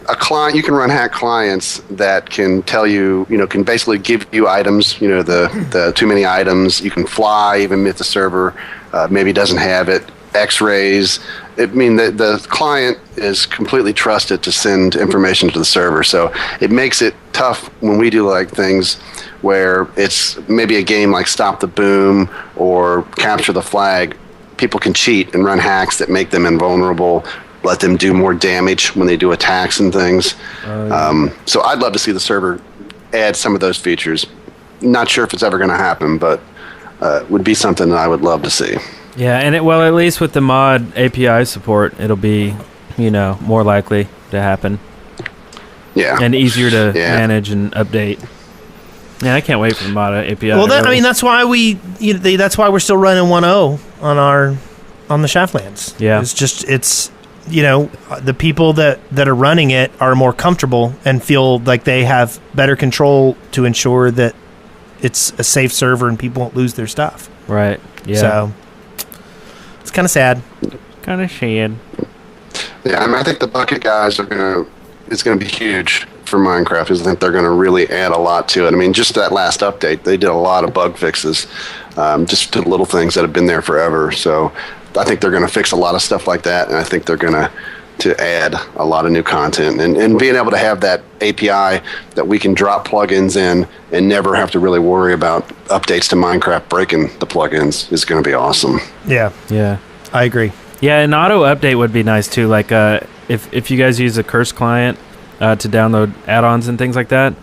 G: a client, you can run hack clients that can tell you, can basically give you items, the too many items. You can fly even if the server maybe doesn't have it. X-rays. The client is completely trusted to send information to the server. So it makes it tough when we do like things where it's maybe a game like Stop the Boom or Capture the Flag. People can cheat and run hacks that make them invulnerable, let them do more damage when they do attacks and things. So I'd love to see the server add some of those features. Not sure if it's ever going to happen, but would be something that I would love to see.
C: Yeah, and at least with the mod API support, it'll be, more likely to happen
G: Yeah.
C: and easier to
G: Yeah.
C: manage and update. Yeah, I can't wait for the mod API.
E: Well,
C: really.
E: that's why that's why we're still running 1.0 on the Shaftlands.
C: Yeah.
E: It's the people that are running it are more comfortable and feel like they have better control to ensure that it's a safe server and people won't lose their stuff.
C: Right. Yeah.
E: So it's kind of sad.
C: Kind of sad.
G: Yeah, I think the bucket guys it's gonna be huge for Minecraft. I think they're gonna really add a lot to it. I mean, just that last update, they did a lot of bug fixes, just to little things that have been there forever. So I think they're gonna fix a lot of stuff like that, and I think they're gonna to add a lot of new content and being able to have that API that we can drop plugins in and never have to really worry about updates to Minecraft breaking the plugins is going to be awesome.
E: Yeah,
C: Yeah.
E: I agree.
C: Yeah, an auto update would be nice too. Like if you guys use a Curse client to download add-ons and things like that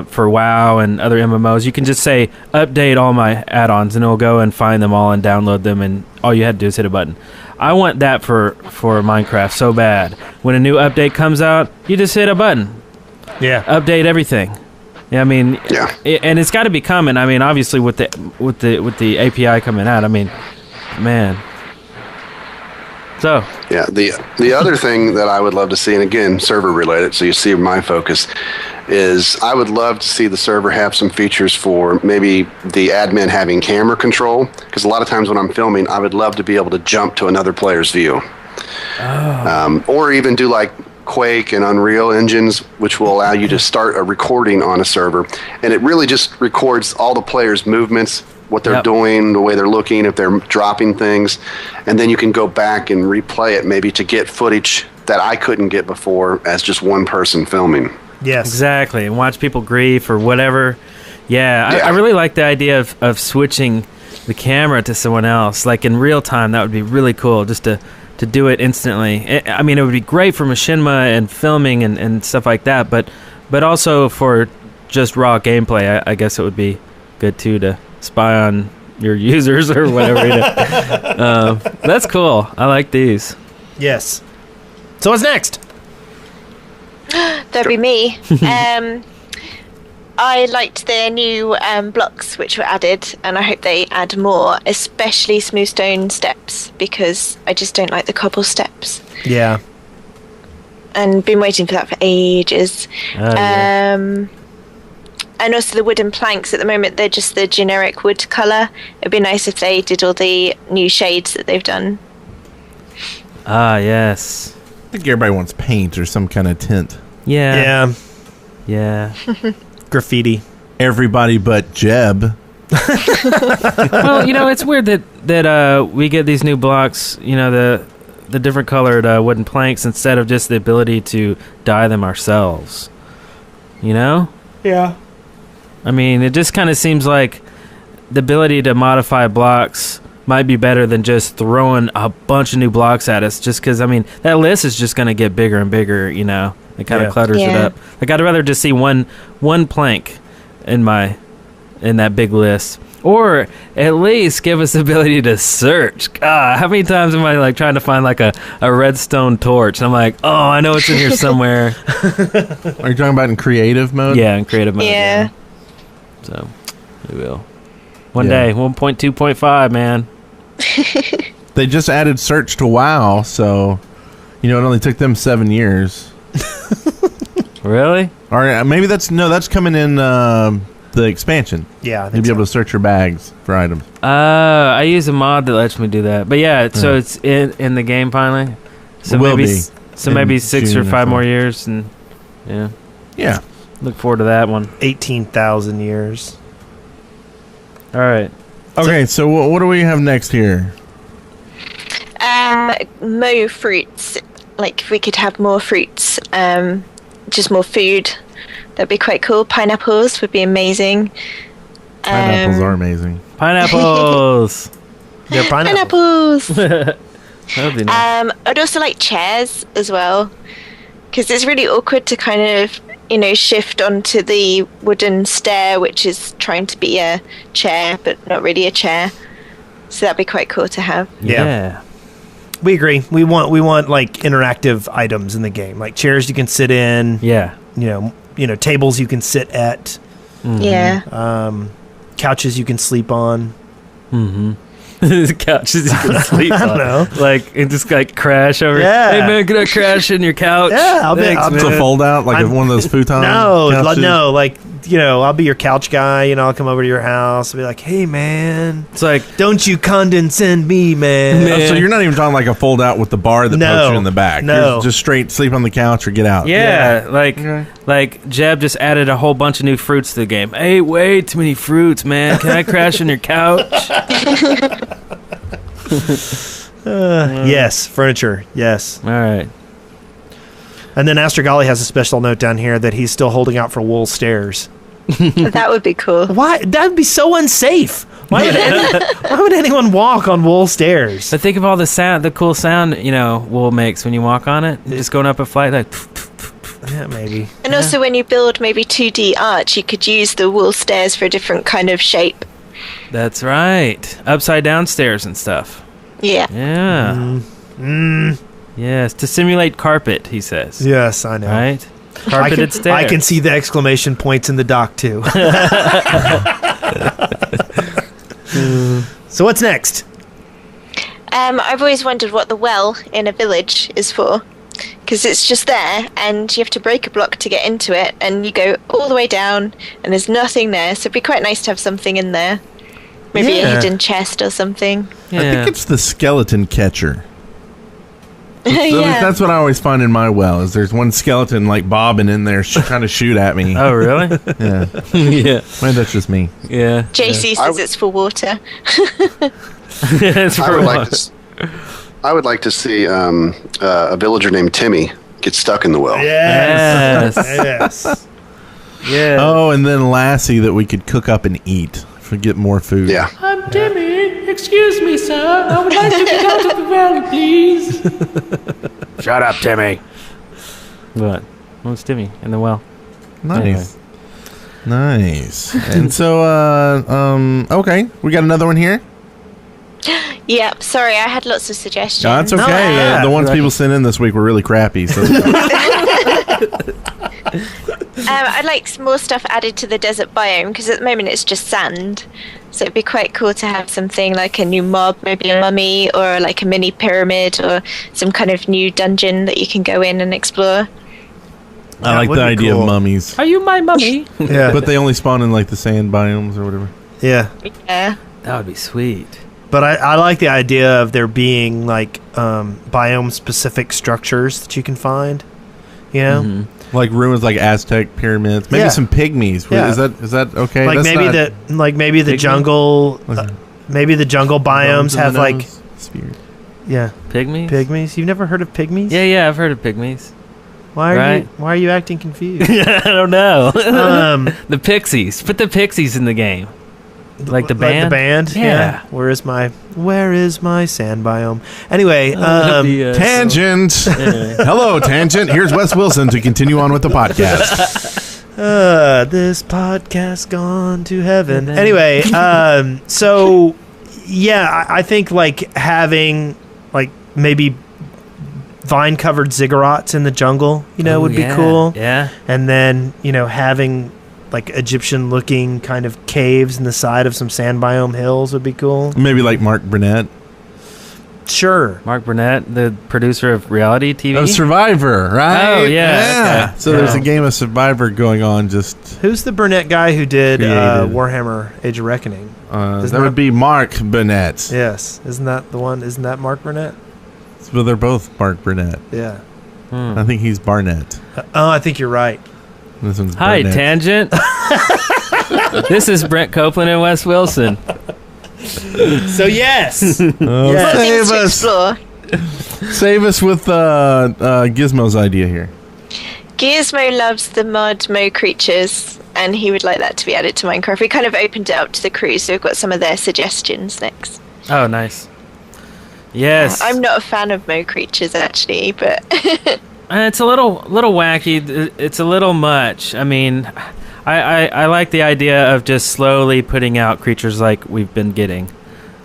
C: for WoW and other MMOs, you can just say update all my add-ons and it'll go and find them all and download them, and all you had to do is hit a button. I want that for Minecraft so bad. When a new update comes out, you just hit a button,
E: Yeah.
C: update everything. Yeah, I mean,
G: Yeah.
C: and it's got to be coming. I mean, obviously with the API coming out, I mean, man. So
G: Yeah, the other thing that I would love to see, and again, server related, so you see my focus, is I would love to see the server have some features for maybe the admin having camera control, because a lot of times when I'm filming, I would love to be able to jump to another player's view. Or even do like Quake and Unreal engines, which will allow you to start a recording on a server. And it really just records all the players' movements, what they're doing, the way they're looking, if they're dropping things. And then you can go back and replay it maybe to get footage that I couldn't get before as just one person filming.
E: Yes.
C: Exactly. And watch people grief or whatever. Yeah, I really like the idea of switching the camera to someone else. Like in real time, that would be really cool just to do it instantly. I mean, it would be great for machinima and filming and stuff like that, but also for just raw gameplay, I guess it would be good too to spy on your users or whatever. That's cool. I like these.
E: Yes. So what's next?
F: That'd be me. I liked their new blocks which were added, and I hope they add more, especially smooth stone steps, because I just don't like the cobble steps.
E: Yeah.
F: And been waiting for that for ages. And also the wooden planks, at the moment they're just the generic wood colour. It'd be nice if they did all the new shades that they've done.
C: Ah, yes.
D: I think everybody wants paint or some kind of tint.
C: Yeah.
E: Yeah.
C: Yeah.
E: Graffiti.
D: Everybody but Jeb.
C: Well, it's weird that we get these new blocks, the different colored wooden planks instead of just the ability to dye them ourselves. Yeah. I mean, it just kind of seems like the ability to modify blocks might be better than just throwing a bunch of new blocks at us, just because, I mean, that list is just going to get bigger and bigger, It kind of clutters it up. Like, I'd rather just see one plank in that big list. Or at least give us the ability to search. God, how many times am I trying to find a redstone torch? And I'm like, oh, I know it's in here somewhere.
D: Are you talking about in creative mode?
C: Yeah, in creative mode.
F: Yeah.
C: So, we will. One day, 1.2.5, man.
D: They just added search to WoW, so, it only took them 7 years.
C: Really?
D: Or maybe that's coming in the expansion.
E: Yeah, I think
D: You'll be able to search your bags for items.
C: I use a mod that lets me do that. But yeah, so it's in the game finally. So
D: It will
C: maybe
D: be
C: maybe
D: in
C: 6
D: June
C: or
D: or
C: 5 more
D: something.
C: years, and
D: Yeah.
C: look forward to that one.
E: 18,000 years.
C: All right.
D: Okay, so what do we have next here?
F: More fruits. Like, if we could have more fruits, just more food, that'd be quite cool. Pineapples would be amazing.
D: Pineapples are amazing.
C: Pineapples.
E: Yeah,
F: Pineapples!
C: That would be nice.
F: I'd also like chairs as well, because it's really awkward to kind of, shift onto the wooden stair, which is trying to be a chair, but not really a chair. So that'd be quite cool to have.
C: Yeah.
E: We agree. We want interactive items in the game, like chairs you can sit in.
C: Yeah.
E: Tables you can sit at.
C: Mm-hmm.
F: Yeah.
E: Couches you can sleep on.
C: Mm-hmm. Couches you can sleep on.
E: I don't know.
C: And just crash over.
E: Yeah.
C: Hey man, can I crash in your couch?
E: Yeah, I'll
C: Thanks,
E: be.
D: It's a
C: man.
D: fold out, like one of those futon couches?
E: No. I'll be your couch guy. I'll come over to your house and be like, "Hey, man,
C: It's like,
E: don't you condescend me, man."
C: Man.
D: Oh, so you're not even talking like a fold out with the bar that
E: No.
D: pokes you in the back.
E: No.
D: You're just straight sleep on the couch or get out.
C: yeah,
D: Okay.
C: like Jeb just added a whole bunch of new fruits to the game. Hey, way too many fruits, man. Can I crash on your couch?
E: Yes, furniture. Yes.
C: All right.
E: And then Astrogali has a special note down here that he's still holding out for wool stairs.
F: That would be cool.
E: Why? That would be so unsafe. Why would anyone walk on wool stairs?
C: But think of all the cool sound, wool makes when you walk on it. Just going up a flight, like.
E: Yeah, maybe.
F: And also, when you build maybe 2D art, you could use the wool stairs for a different kind of shape.
C: That's right. Upside down stairs and stuff.
F: Yeah.
C: Yeah. Yes, to simulate carpet, he says.
E: Yes, I know.
C: Right? Carpeted stairs.
E: I can see the exclamation points in the dock too. So what's next?
F: I've always wondered what the well in a village is for, because it's just there and you have to break a block to get into it, and you go all the way down and there's nothing there, so it'd be quite nice to have something in there. Maybe a hidden chest or something.
C: Yeah.
D: I think it's the skeleton catcher. That's what I always find in my well. Is there's one skeleton like bobbing in there trying to shoot at me.
C: Oh, really?
D: Yeah.
C: Yeah.
D: Maybe that's just me.
C: Yeah.
F: JC says it's for water.
C: It's
G: I
C: for
G: would
C: one.
G: like to. I would like to see a villager named Timmy get stuck in the well.
C: Yes.
E: Yes.
C: Yeah.
D: Oh, and then Lassie that we could cook up and eat. Get more food.
G: Yeah.
H: I'm Timmy. Excuse me, sir. I would like to get out of the valley, please.
C: Shut up, Timmy. What? What's Timmy in the well?
D: Nice. Nice. And so, okay, we got another one here.
F: Yeah, sorry, I had lots of suggestions.
D: No, that's okay.
E: yeah.
D: The ones people sent in this week were really crappy. So
F: I'd like some more stuff added to the desert biome because at the moment it's just sand. So it'd be quite cool to have something like a new mob, maybe a mummy or like a mini pyramid or some kind of new dungeon that you can go in and explore.
D: I like
E: would
D: the
E: be
D: idea
E: cool.
D: of mummies,
C: Are you my mummy?
E: Yeah.
D: but they only spawn in like the sand biomes or whatever.
E: Yeah.
F: Yeah.
C: That would be sweet.
E: But I like the idea of there being like biome specific structures that you can find. You know?
C: Mm-hmm.
D: Like ruins, like Aztec pyramids, maybe
E: Yeah.
D: some pygmies.
E: Yeah.
D: Is that okay?
E: Like
D: That's
E: maybe the
D: Pygmy?
E: jungle maybe the jungle biomes
D: bones in the
E: have like
D: nose, spear.
C: Pygmies?
E: pygmies. You've never heard of pygmies?
C: Yeah, I've heard of pygmies.
E: Why
C: Right.
E: are you acting confused?
C: I don't know.
E: um
C: The Pixies. Put the Pixies in the game. Like the band?
E: Like the band?
C: Yeah.
E: Where is my sand biome? Anyway,
D: Tangent. Hello, Tangent. Here's Wes Wilson to continue on with the podcast.
E: this podcast gone to heaven. Anyway, so yeah, I think like having like maybe vine covered ziggurats in the jungle, would be cool.
C: Yeah.
E: And then, having like Egyptian looking kind of caves in the side of some sand biome hills would be cool.
D: Maybe like Mark Burnett.
E: Sure.
C: Mark Burnett, the producer of reality TV.
D: Of Survivor, right?
C: Oh, yeah, okay.
D: So there's a
C: Yeah.
D: game of Survivor going on. Just
E: Who's the Burnett guy who did
D: Created.
E: Warhammer Age of Reckoning?
D: that would be Mark Burnett.
E: Yes. Isn't that the one? Isn't that Mark Burnett?
D: Well, they're both Mark Burnett.
E: Yeah.
D: I think he's Barnett.
E: Oh, I think you're right.
D: This one's
C: Hi,
D: Burnett.
C: Tangent. This is Brent Copeland and Wes Wilson.
E: So yes.
D: Oh,
E: Yes.
F: Things
D: Save
F: to
D: us.
F: explore.
D: Save us with Gizmo's idea here.
F: Gizmo loves the mod Mo creatures, and he would like that to be added to Minecraft. We kind of opened it up to the crew, so we've got some of their suggestions next.
C: Oh, nice. Yes.
F: I'm not a fan of Mo creatures, actually, but
C: It's a little wacky. It's a little much. I mean, I like the idea of just slowly putting out creatures like we've been getting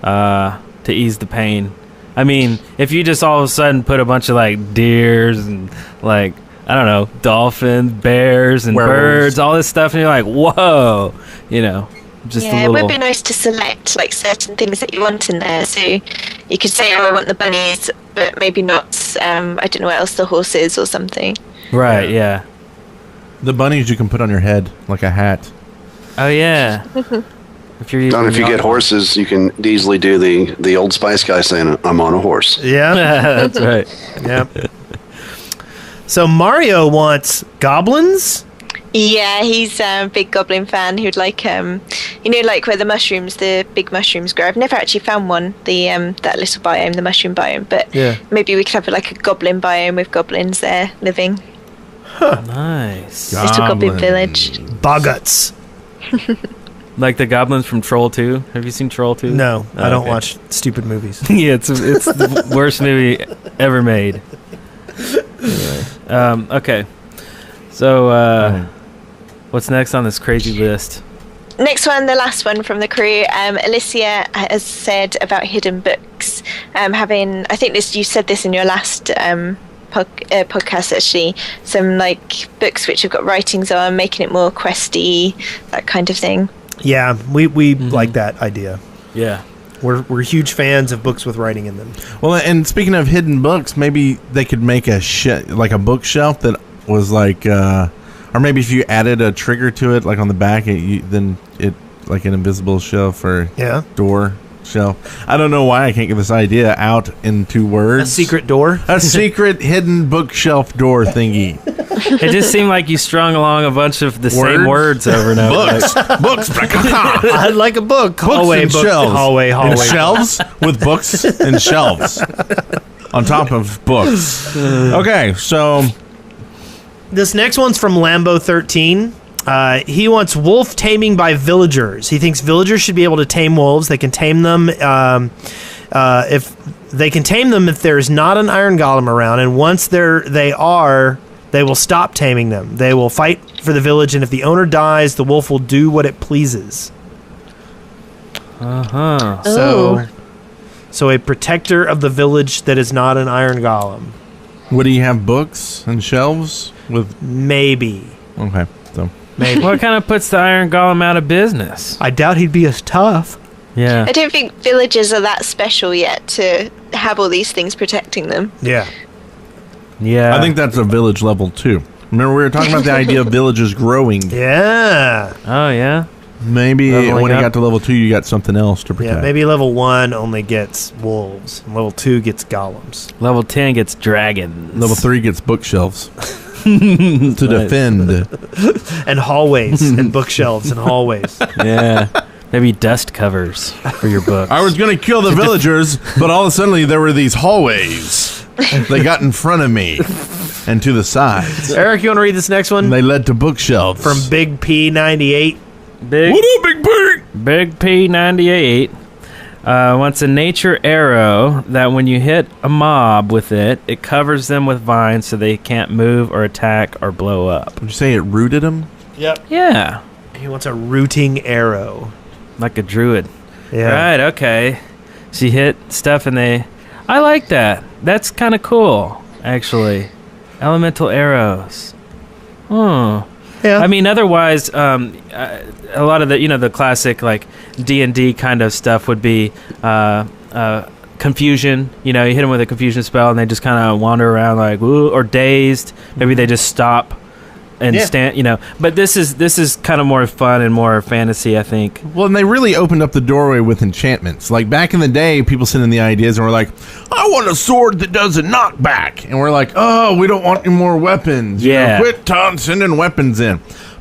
C: to ease the pain. I mean, if you just all of a sudden put a bunch of like deers and like, I don't know, dolphins, bears, and
D: Werewolves.
C: birds, all this stuff, and you're like, whoa, just
F: yeah,
C: a
F: it
C: little.
F: would be nice to select like certain things that you want in there. So you could say, "Oh, I want the bunnies," but maybe not. I don't know what else, the horses or something.
C: Right? Yeah.
D: The bunnies you can put on your head like a hat.
C: Oh yeah. If you're
G: Don, if you get horses, you can easily do the Old Spice guy saying, "I'm on a horse."
E: Yeah.
C: That's right.
E: Yeah. So Mario wants goblins.
F: Yeah, he's a big goblin fan who'd like like where the big mushrooms grow. I've never actually found one, that little biome, the mushroom biome, but
E: Yeah.
F: maybe we could have like a goblin biome with goblins there living.
C: Nice.
F: Little goblin village.
E: Bogguts.
C: Like the goblins from Troll 2. Have you seen Troll 2?
E: No, I
C: Oh,
E: don't
C: okay.
E: watch stupid movies.
C: Yeah, it's the worst movie ever made. Anyway. Okay. So, what's next on this crazy list?
F: Next one, the last one from the crew. Alicia has said about hidden books. I think you said this in your last podcast actually. Some like books which have got writings on, making it more questy, that kind of thing.
E: Yeah, we like that idea.
C: Yeah.
E: We're huge fans of books with writing in them.
D: Well, and speaking of hidden books, maybe they could make like a bookshelf that was like, or maybe if you added a trigger to it, like on the back, then it like an invisible shelf or
E: Yeah.
D: door. bookshelf. I don't know why I can't get this idea out in 2 words.
E: A secret door.
D: A secret hidden bookshelf door thingy.
C: It just seemed like you strung along a bunch of the same words over and over.
D: Books. Books.
E: I'd like a book. Hallway,
D: and
E: book,
D: shelves.
E: hallway,
D: And
E: hallway.
D: shelves with books and shelves on top of books. Okay, so
E: This next one's from Lambo 13. He wants wolf taming by villagers. He thinks villagers should be able to tame wolves. They can tame them if they can tame them if there's not an iron golem around. And once they will stop taming them. They will fight for the village, and if the owner dies, the wolf will do what it pleases. So a protector of the village that is not an iron golem.
D: what do you have? Books and shelves with?
E: Maybe.
D: Okay, so
E: Maybe.
C: What kind of puts the Iron Golem out of business?
E: I doubt he'd be as tough.
C: Yeah.
F: I don't think villagers are that special yet to have all these things protecting them.
E: Yeah.
C: Yeah.
D: I think that's a village level too. Remember we were talking about the idea of villages growing.
E: Yeah.
C: Oh, yeah.
D: Maybe
C: Leveling
D: when you
C: up.
D: got to level 2, you got something else to protect.
E: Yeah, maybe level 1 only gets wolves, and level 2 gets golems.
C: Level 10 gets dragons.
D: Level 3 gets bookshelves to defend.
E: And hallways, and bookshelves, and hallways.
C: Yeah. Maybe dust covers for your books.
D: I was going to kill the villagers, but all of a sudden there were these hallways. They got in front of me and to the sides.
E: Eric, you want to read this next one?
D: And they led to bookshelves.
E: From Big P98.
C: Big,
D: What up, Big Pig?
C: Big P98 wants a nature arrow that when you hit a mob with it, it covers them with vines so they can't move or attack or blow up.
D: Would you say it rooted him?
E: Yep.
C: Yeah.
E: He wants a rooting arrow.
C: Like a druid.
E: Yeah.
C: Right, okay. So you hit stuff and they... I like that. That's kind of cool, actually. Elemental arrows. Oh.
E: Yeah.
C: I mean, otherwise, a lot of the, the classic, like, D&D kind of stuff would be confusion. You hit them with a confusion spell and they just kind of wander around like, ooh, or dazed. Maybe they just stop and stand, But this is kind of more fun and more fantasy, I think.
D: Well, and they really opened up the doorway with enchantments. Like back in the day, people sent in the ideas and were like, I want a sword that does a knockback. And we're like, oh, we don't want any more weapons.
C: Yeah.
D: Quit sending weapons in.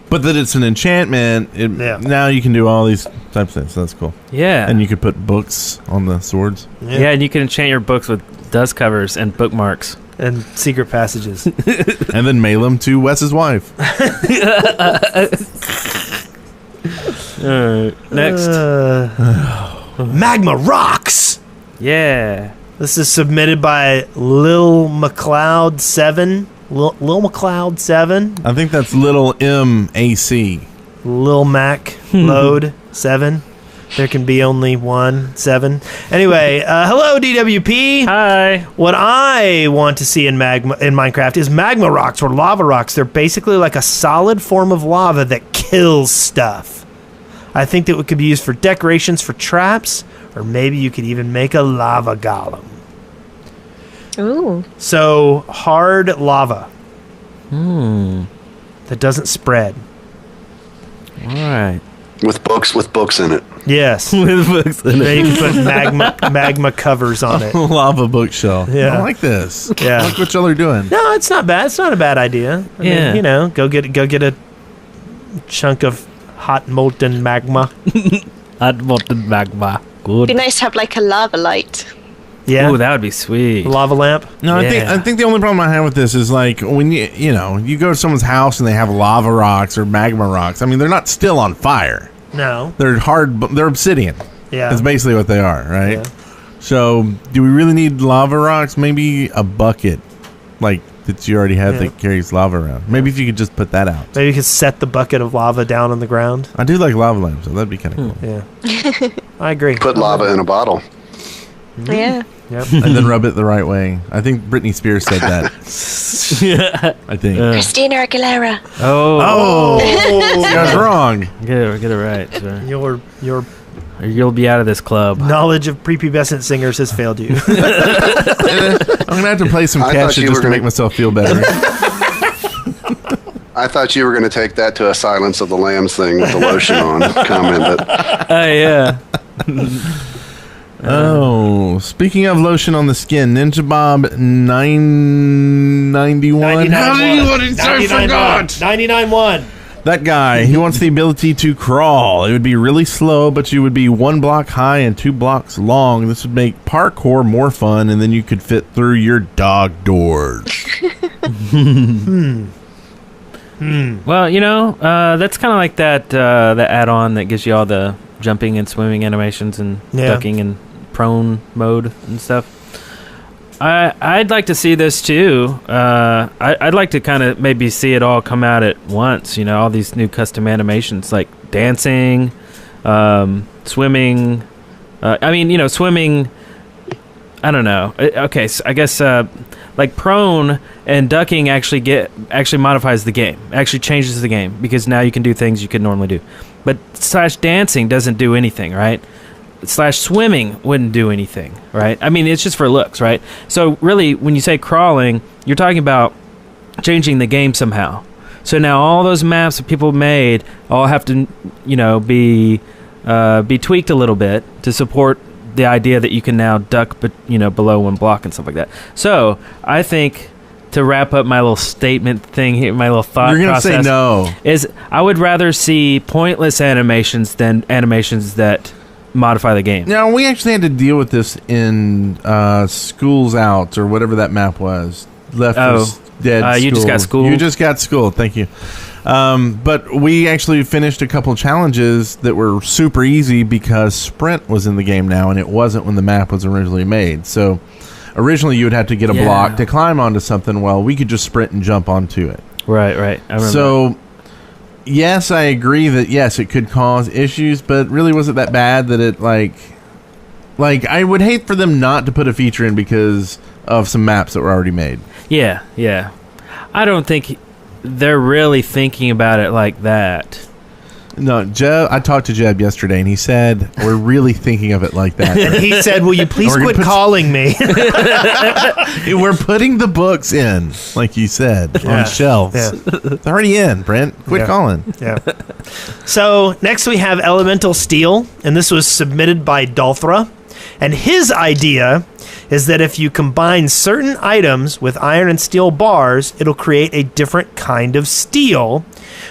D: But that it's an enchantment, now you can do all these types of things. So that's cool.
C: Yeah.
D: And you could put books on the swords.
C: Yeah, and you can enchant your books with dust covers and bookmarks.
E: And secret passages.
D: And then mail them to Wes's wife.
C: Next.
E: Magma Rocks!
C: Yeah.
E: This is submitted by Lil McLeod 7. Lil McLeod 7.
D: I think that's little M-A-C.
E: Lil Mac Load 7. There can be only 1 7. Anyway, hello DWP.
C: Hi.
E: What I want to see in Minecraft is magma rocks or lava rocks. They're basically like a solid form of lava that kills stuff. I think that it could be used for decorations, for traps, or maybe you could even make a lava golem.
F: Ooh.
E: So hard lava. That doesn't spread.
C: All right.
G: With books in it.
E: Yes.
C: With books in
E: Then you can put magma covers on it.
D: Lava bookshelf.
E: Yeah.
D: I like this.
E: Yeah.
D: I like what y'all are doing.
E: No, it's not bad. It's not a bad idea. I mean, go get a chunk of hot molten magma.
C: I'd want the magma. Good.
F: It'd be nice to have like a lava light.
E: Yeah.
C: Ooh, that would be sweet.
E: Lava lamp.
D: No,
C: Yeah.
D: I think the only problem I have with this is like when you go to someone's house and they have lava rocks or magma rocks. I mean, they're not still on fire.
E: No.
D: They're hard. They're obsidian.
E: Yeah.
D: That's basically what they are, right?
E: Yeah.
D: So, do we really need lava rocks? Maybe a bucket, like that you already have that carries lava around. Maybe if you could just put that out.
E: Maybe you could set the bucket of lava down on the ground.
D: I do like lava lamps, so that'd be kind of cool.
E: Yeah. I agree.
G: Put lava in a bottle.
F: Yeah.
E: Yep.
D: And then rub it the right way. I think Britney Spears said that. I think.
F: Christina Aguilera.
C: Oh.
D: I was wrong.
C: Get it right, sir.
E: Your
C: Or you'll be out of this club.
E: knowledge of prepubescent singers has failed you.
D: I'm gonna have to play some
G: I
D: catch
G: thought you
D: just
G: were
D: to
G: gonna-
D: make myself feel better.
G: I thought you were going to take that to a Silence of the Lambs thing with the lotion on comment, but
C: Oh, yeah.
D: Oh, speaking of lotion on the skin, Ninja Bob 991. How do you want it? I forgot.
E: 99.1.
D: That guy, he wants the ability to crawl. It would be really slow, but you would be 1 block high and 2 blocks long. This would make parkour more fun, and then you could fit through your dog doors.
C: Well, that's kind of like that the add-on that gives you all the jumping and swimming animations and ducking and prone mode and stuff. I'd like to see this too. I'd like to kind of maybe see it all come out at once. All these new custom animations like dancing, swimming. Swimming. I don't know. Okay, so I guess like prone and ducking actually modifies the game. Actually changes the game because now you can do things you could normally do. But / dancing doesn't do anything, right? / swimming wouldn't do anything, right? I mean, it's just for looks, right? So really, when you say crawling, you're talking about changing the game somehow. So now all those maps that people made all have to, be tweaked a little bit to support the idea that you can now duck, below 1 block and stuff like that. So I think to wrap up my little statement thing here, my little thought
D: You're gonna
C: process,
D: say no.
C: is I would rather see pointless animations than animations that modify the game.
D: Now, we actually had to deal with this in Schools Out, or whatever that map was. Left was dead.
C: You just got schooled.
D: You just got schooled. Thank you. But we actually finished a couple challenges that were super easy because Sprint was in the game now, and it wasn't when the map was originally made. So originally you would have to get a block to climb onto something. Well, we could just sprint and jump onto it.
C: Right. I remember.
D: So yes, I agree that yes, it could cause issues, but really was it that bad that it like I would hate for them not to put a feature in because of some maps that were already made.
C: Yeah. I don't think they're really thinking about it like that.
D: No, Jeb. I talked to Jeb yesterday, and he said we're really thinking of it like that.
E: And he said, "Will you please quit calling me?"
D: We're putting the books in, like you said, on shelves.
E: Yeah.
D: They're already in, Brent. Quit calling.
E: Yeah. So next we have Elemental Steel, and this was submitted by Dalthra. And his idea is that if you combine certain items with iron and steel bars, it'll create a different kind of steel,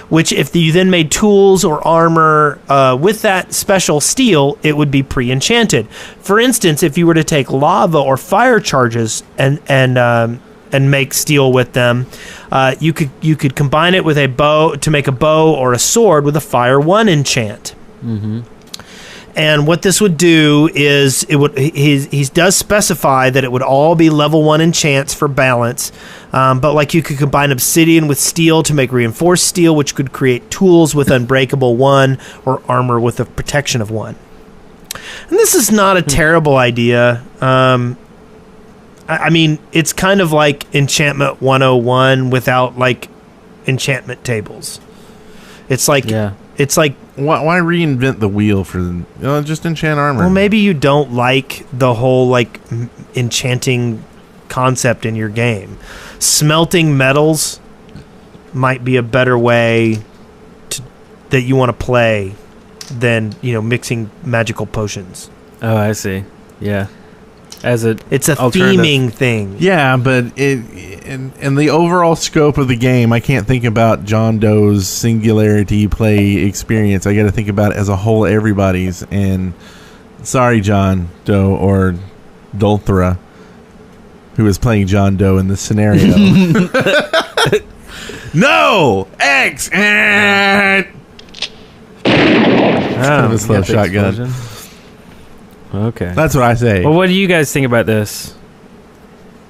E: which if you then made tools or armor with that special steel, it would be pre-enchanted. For instance, if you were to take lava or fire charges and make steel with them, you could combine it with a bow to make a bow or a sword with a Fire 1 enchant. Mm-hmm. And what this would do is he does specify that it would all be level 1 enchants for balance, but like you could combine obsidian with steel to make reinforced steel, which could create tools with unbreakable 1 or armor with a protection of 1. And this is not a terrible idea. I mean, it's kind of like Enchantment 101 without like enchantment tables. It's like
D: why reinvent the wheel for just enchant armor?
E: Well, maybe you don't like the whole like enchanting concept in your game. Smelting metals might be a better way that you want to play than mixing magical potions.
C: Oh, I see. Yeah, it's a
E: theming thing.
D: Yeah, but in the overall scope of the game, I can't think about John Doe's singularity play experience. I got to think about it as a whole, everybody's. And sorry, John Doe or Dalthra, who is playing John Doe in this scenario. No! X! Kind of a slow shotgun.
C: Okay.
D: That's what I say.
C: Well, what do you guys think about this?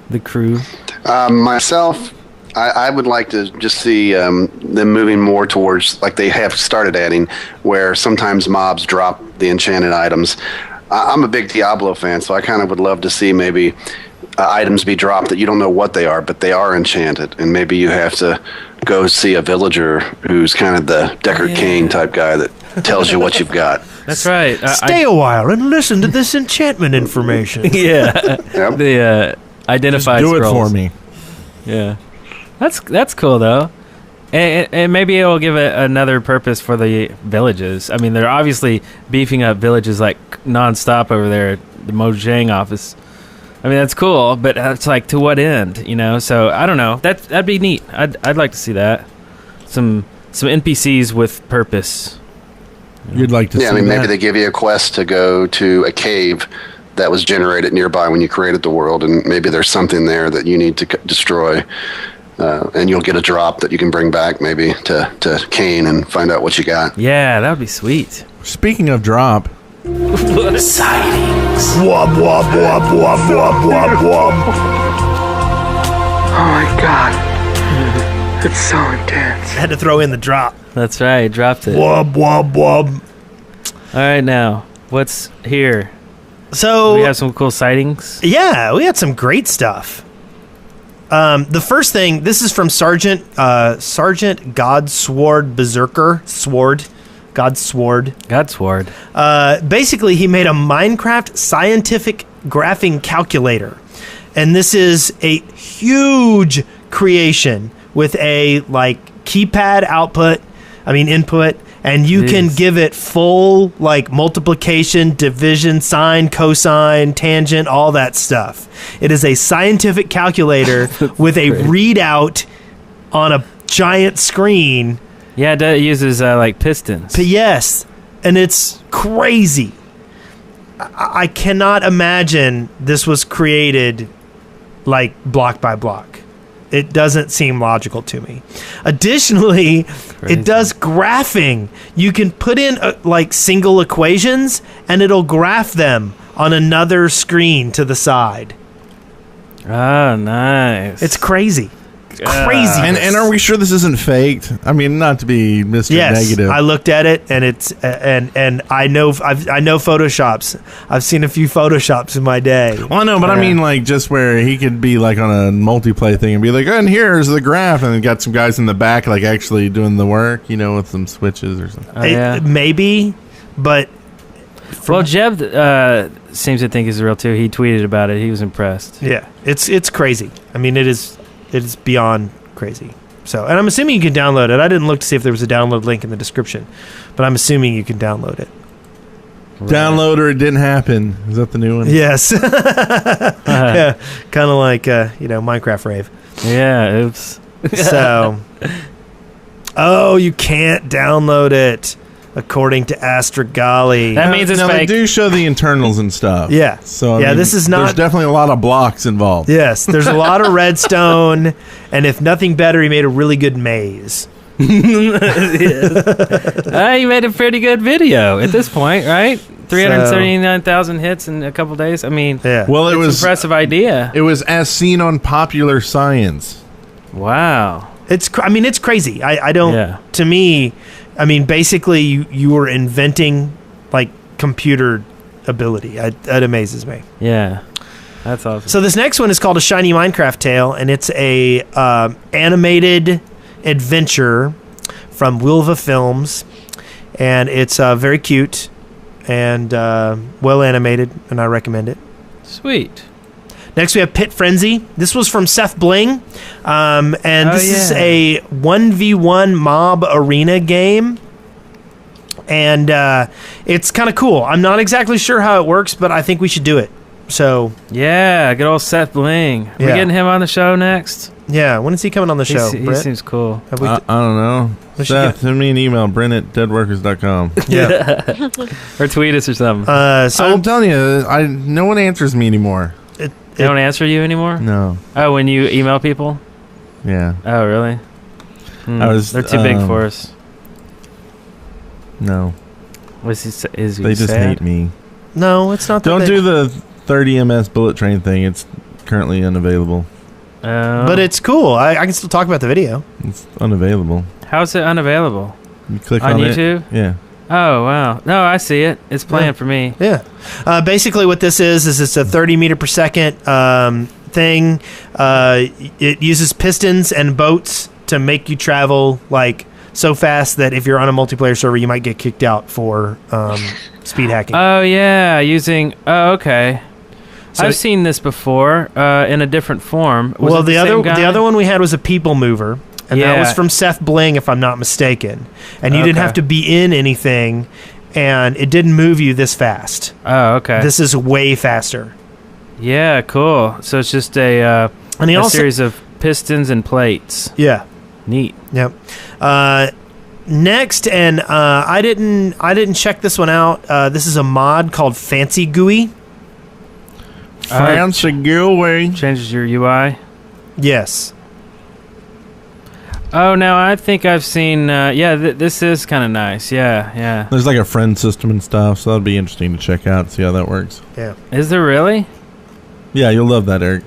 C: The crew?
G: Myself, I would like to just see them moving more towards, like they have started adding, where sometimes mobs drop the enchanted items. I'm a big Diablo fan, so I kind of would love to see maybe items be dropped that you don't know what they are, but they are enchanted, and maybe you have to go see a villager who's kind of the Deckard Cain type guy that tells you what you've got.
C: That's right.
E: Stay a while and listen to this enchantment information.
C: Yeah.
G: Yep.
C: The identified
D: Just do
C: scrolls.
D: it for me.
C: Yeah. That's cool, though. And maybe it will give it another purpose for the villages. I mean, they're obviously beefing up villages like nonstop over there at the Mojang office. I mean, that's cool, but it's like, to what end, you know? So I don't know. That'd be neat. I'd like to see that. Some NPCs with purpose.
D: You'd like to see
G: Yeah, I mean, maybe
D: that?
G: they give you a quest to go to a cave that was generated nearby when you created the world, and maybe there's something there that you need to destroy, and you'll get a drop that you can bring back maybe to Kane and find out what you got.
C: Yeah, that would be sweet.
D: Speaking of drop,
A: Sightings.
E: Wub, wub, wub, wub, wub, wub, wub.
I: Oh my god. It's so intense.
E: I had to throw in the drop.
C: That's right. Dropped it.
E: Wub, wub, wub.
C: All right, now what's here?
E: So
C: We have some cool sightings.
E: yeah, we had some great stuff. The first thing, this is from Sergeant Godsword Berserker
C: Godsword.
E: Basically, he made a Minecraft scientific graphing calculator, and this is a huge creation with a keypad input, and you can
C: Jeez.
E: give it full multiplication, division, sine, cosine, tangent, all that stuff. It is a scientific calculator with a readout on a giant screen.
C: Yeah, it uses pistons.
E: Yes, and it's crazy. I cannot imagine this was created block by block. It doesn't seem logical to me. Additionally,
C: Crazy.
E: it does graphing. You can put in single equations, and it'll graph them on another screen to the side.
C: Oh, nice.
E: It's crazy. Crazy.
D: and are we sure this isn't faked? I mean, not to be Mr.
E: Yes,
D: Negative.
E: I looked at it, and it's and I know Photoshops. I've seen a few Photoshops in my day.
D: Well, no, but I mean, just where he could be on a multiplayer thing and be like, and here's the graph, and then got some guys in the back actually doing the work, with some switches or something.
C: Oh, yeah.
E: Maybe, but
C: Well, Jeb seems to think it's real too. He tweeted about it. He was impressed.
E: yeah, it's crazy. I mean, it is beyond crazy. So, and I'm assuming you can download it. I didn't look to see if there was a download link in the description, but I'm assuming you can download it.
D: Download or it didn't happen. Is that the new one?
E: Yes. Yeah, kind of like Minecraft rave.
C: Yeah, oops.
E: So, you can't download it according to Astragali.
C: That means it's
D: Now, they
C: fake.
D: do show the internals and stuff.
E: Yeah.
D: So,
E: Yeah, this is
D: There's
E: not-
D: definitely a lot of blocks involved.
E: Yes, there's a lot of redstone, and if nothing better, he made a really good maze.
C: You made a pretty good video at this point, right? 379,000 hits in a couple days. I mean,
E: Yeah.
D: Well, it
C: it's
D: was
C: an impressive idea.
D: It was as seen on Popular Science.
C: Wow.
E: It's crazy. I don't.
C: Yeah.
E: To me, basically, you were inventing computer ability. That amazes me.
C: Yeah. That's awesome.
E: So this next one is called A Shiny Minecraft Tale, and it's a animated adventure from Wilva Films, and it's very cute and well animated, and I recommend it.
C: Sweet.
E: Next, we have Pit Frenzy. This was from Seth Bling, and this is a 1v1 mob arena game, and it's kind of cool. I'm not exactly sure how it works, but I think we should do it. So,
C: Yeah, good old Seth Bling. We
E: Yeah.
C: getting him on the show next?
E: yeah, when is he coming on the show?
C: He
E: Brett?
C: seems cool.
E: Have we
D: I don't know.
E: We should
D: Seth,
E: get-
D: send me an email, Brent@deadworkers.com.
E: yeah.
C: Or tweet us or something.
E: So
D: I'm telling you, no one answers me anymore.
C: They don't answer you anymore?
D: No.
C: Oh, when you email people?
D: Yeah.
C: Oh, really? They're too big for us.
D: No.
C: Is he
D: They just
C: sad?
D: hate me.
E: no, it's not. That
D: Don't
E: they-
D: do the 30 ms bullet train thing. It's currently unavailable.
E: But it's cool. I can still talk about the video.
D: It's unavailable.
C: How's it unavailable?
D: You click
C: On
D: on,
C: YouTube?
D: it. Yeah.
C: Oh, wow. No, I see it. It's playing
E: Yeah.
C: for me.
E: Yeah. Basically, what this is it's a 30 meter per second thing. It uses pistons and boats to make you travel so fast that if you're on a multiplayer server, you might get kicked out for speed hacking.
C: Oh, yeah. Oh, okay.
E: So-
C: I've seen this before in a different form. Was
E: well,
C: it
E: the
C: same guy?
E: other one we had was a people mover, and that
C: Yeah.
E: was from Seth Bling, if I'm not mistaken. And you didn't
C: Okay.
E: have to be in anything, and it didn't move you this fast.
C: Oh, okay.
E: This is way faster.
C: Yeah, cool. So it's just a series of pistons and plates.
E: Yeah.
C: Neat.
E: Yep. Next, and I didn't check this one out. This is a mod called Fancy GUI.
D: Fancy GUI
C: changes your UI.
E: Yes.
C: Oh, no, I think I've seen. This is kind of nice. Yeah.
D: There's like a friend system and stuff, so that'd be interesting to check out and see how that works.
E: Yeah.
C: Is there really?
D: Yeah, you'll love that, Eric.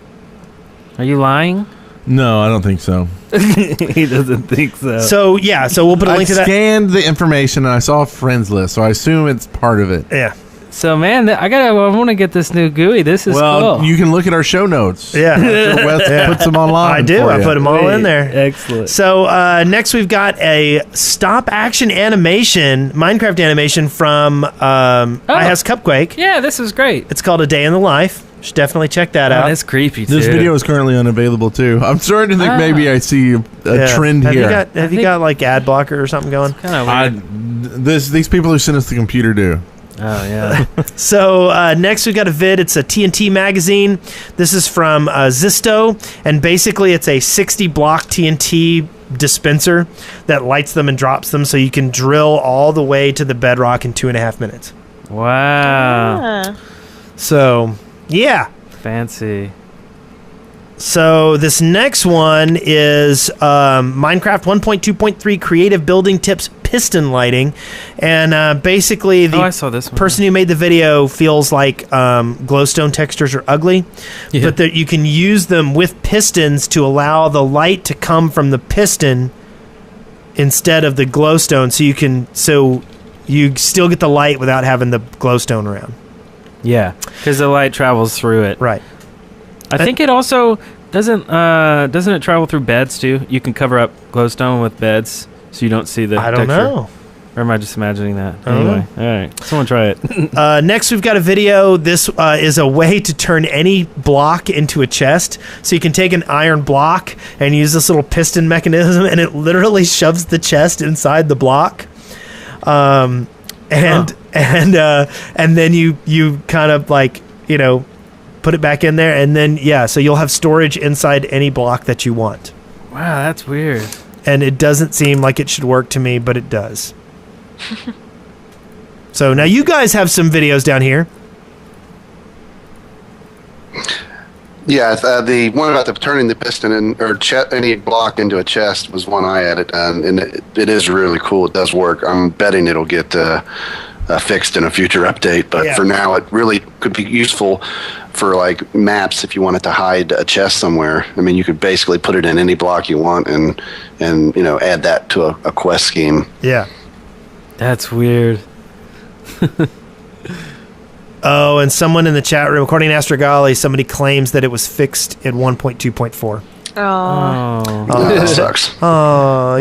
C: Are you lying?
D: No, I don't think so.
C: He doesn't think so.
E: So we'll put a link to that.
D: I scanned the information and I saw a friends list, so I assume it's part of it.
E: Yeah.
C: So, man, I want to get this new GUI. This is cool.
D: You can look at our show notes.
E: Yeah.
D: Wes puts them online.
E: I do. I put them all in there.
C: Excellent.
E: So next we've got a stop action animation, Minecraft animation from iHouse Cupquake.
C: Yeah, this is great.
E: It's called A Day in the Life. Should definitely check that out.
C: It's creepy, too.
D: This video is currently unavailable, too. I'm starting to think maybe I see a trend here.
E: Have you got like ad blocker or something going?
C: Kind of weird.
D: These people who sent us the computer do.
C: Oh, yeah.
E: So next we got a vid. It's a TNT magazine. This is from Zisto, and basically it's a 60-block TNT dispenser that lights them and drops them, so you can drill all the way to the bedrock in 2.5 minutes.
C: Wow.
E: So, yeah.
C: Fancy.
E: So this next one is Minecraft 1.2.3 Creative Building Tips Piston Lighting, and basically
C: I saw this one.
E: person who made the video feels like glowstone textures are ugly, but that you can use them with pistons to allow the light to come from the piston instead of the glowstone, so you still get the light without having the glowstone around.
C: Yeah, because the light travels through it.
E: Right.
C: I think it also doesn't it travel through beds too? You can cover up glowstone with beds so you don't see the
E: I don't
C: texture.
E: know.
C: Or am I just imagining that?
E: I don't
C: Anyway, all right. Someone try it.
E: Next, we've got a video. This is a way to turn any block into a chest. So you can take an iron block and use this little piston mechanism, and it literally shoves the chest inside the block. And then you kind of like, put it back in there, and then so you'll have storage inside any block that you want.
C: Wow, that's weird.
E: And it doesn't seem like it should work to me, but it does. So now you guys have some videos down here.
G: Yeah, the one about turning the piston or any block into a chest was one I added, and it is really cool. It does work. I'm betting it'll get fixed in a future update, but for now it really could be useful for like maps if you wanted to hide a chest somewhere. I mean, you could basically put it in any block you want and add that to a quest scheme.
E: Yeah.
C: That's weird.
E: Oh, and someone in the chat room, according to Astrogali, somebody claims that it was fixed at 1.2.4.
F: Oh,
G: that sucks.
E: Oh,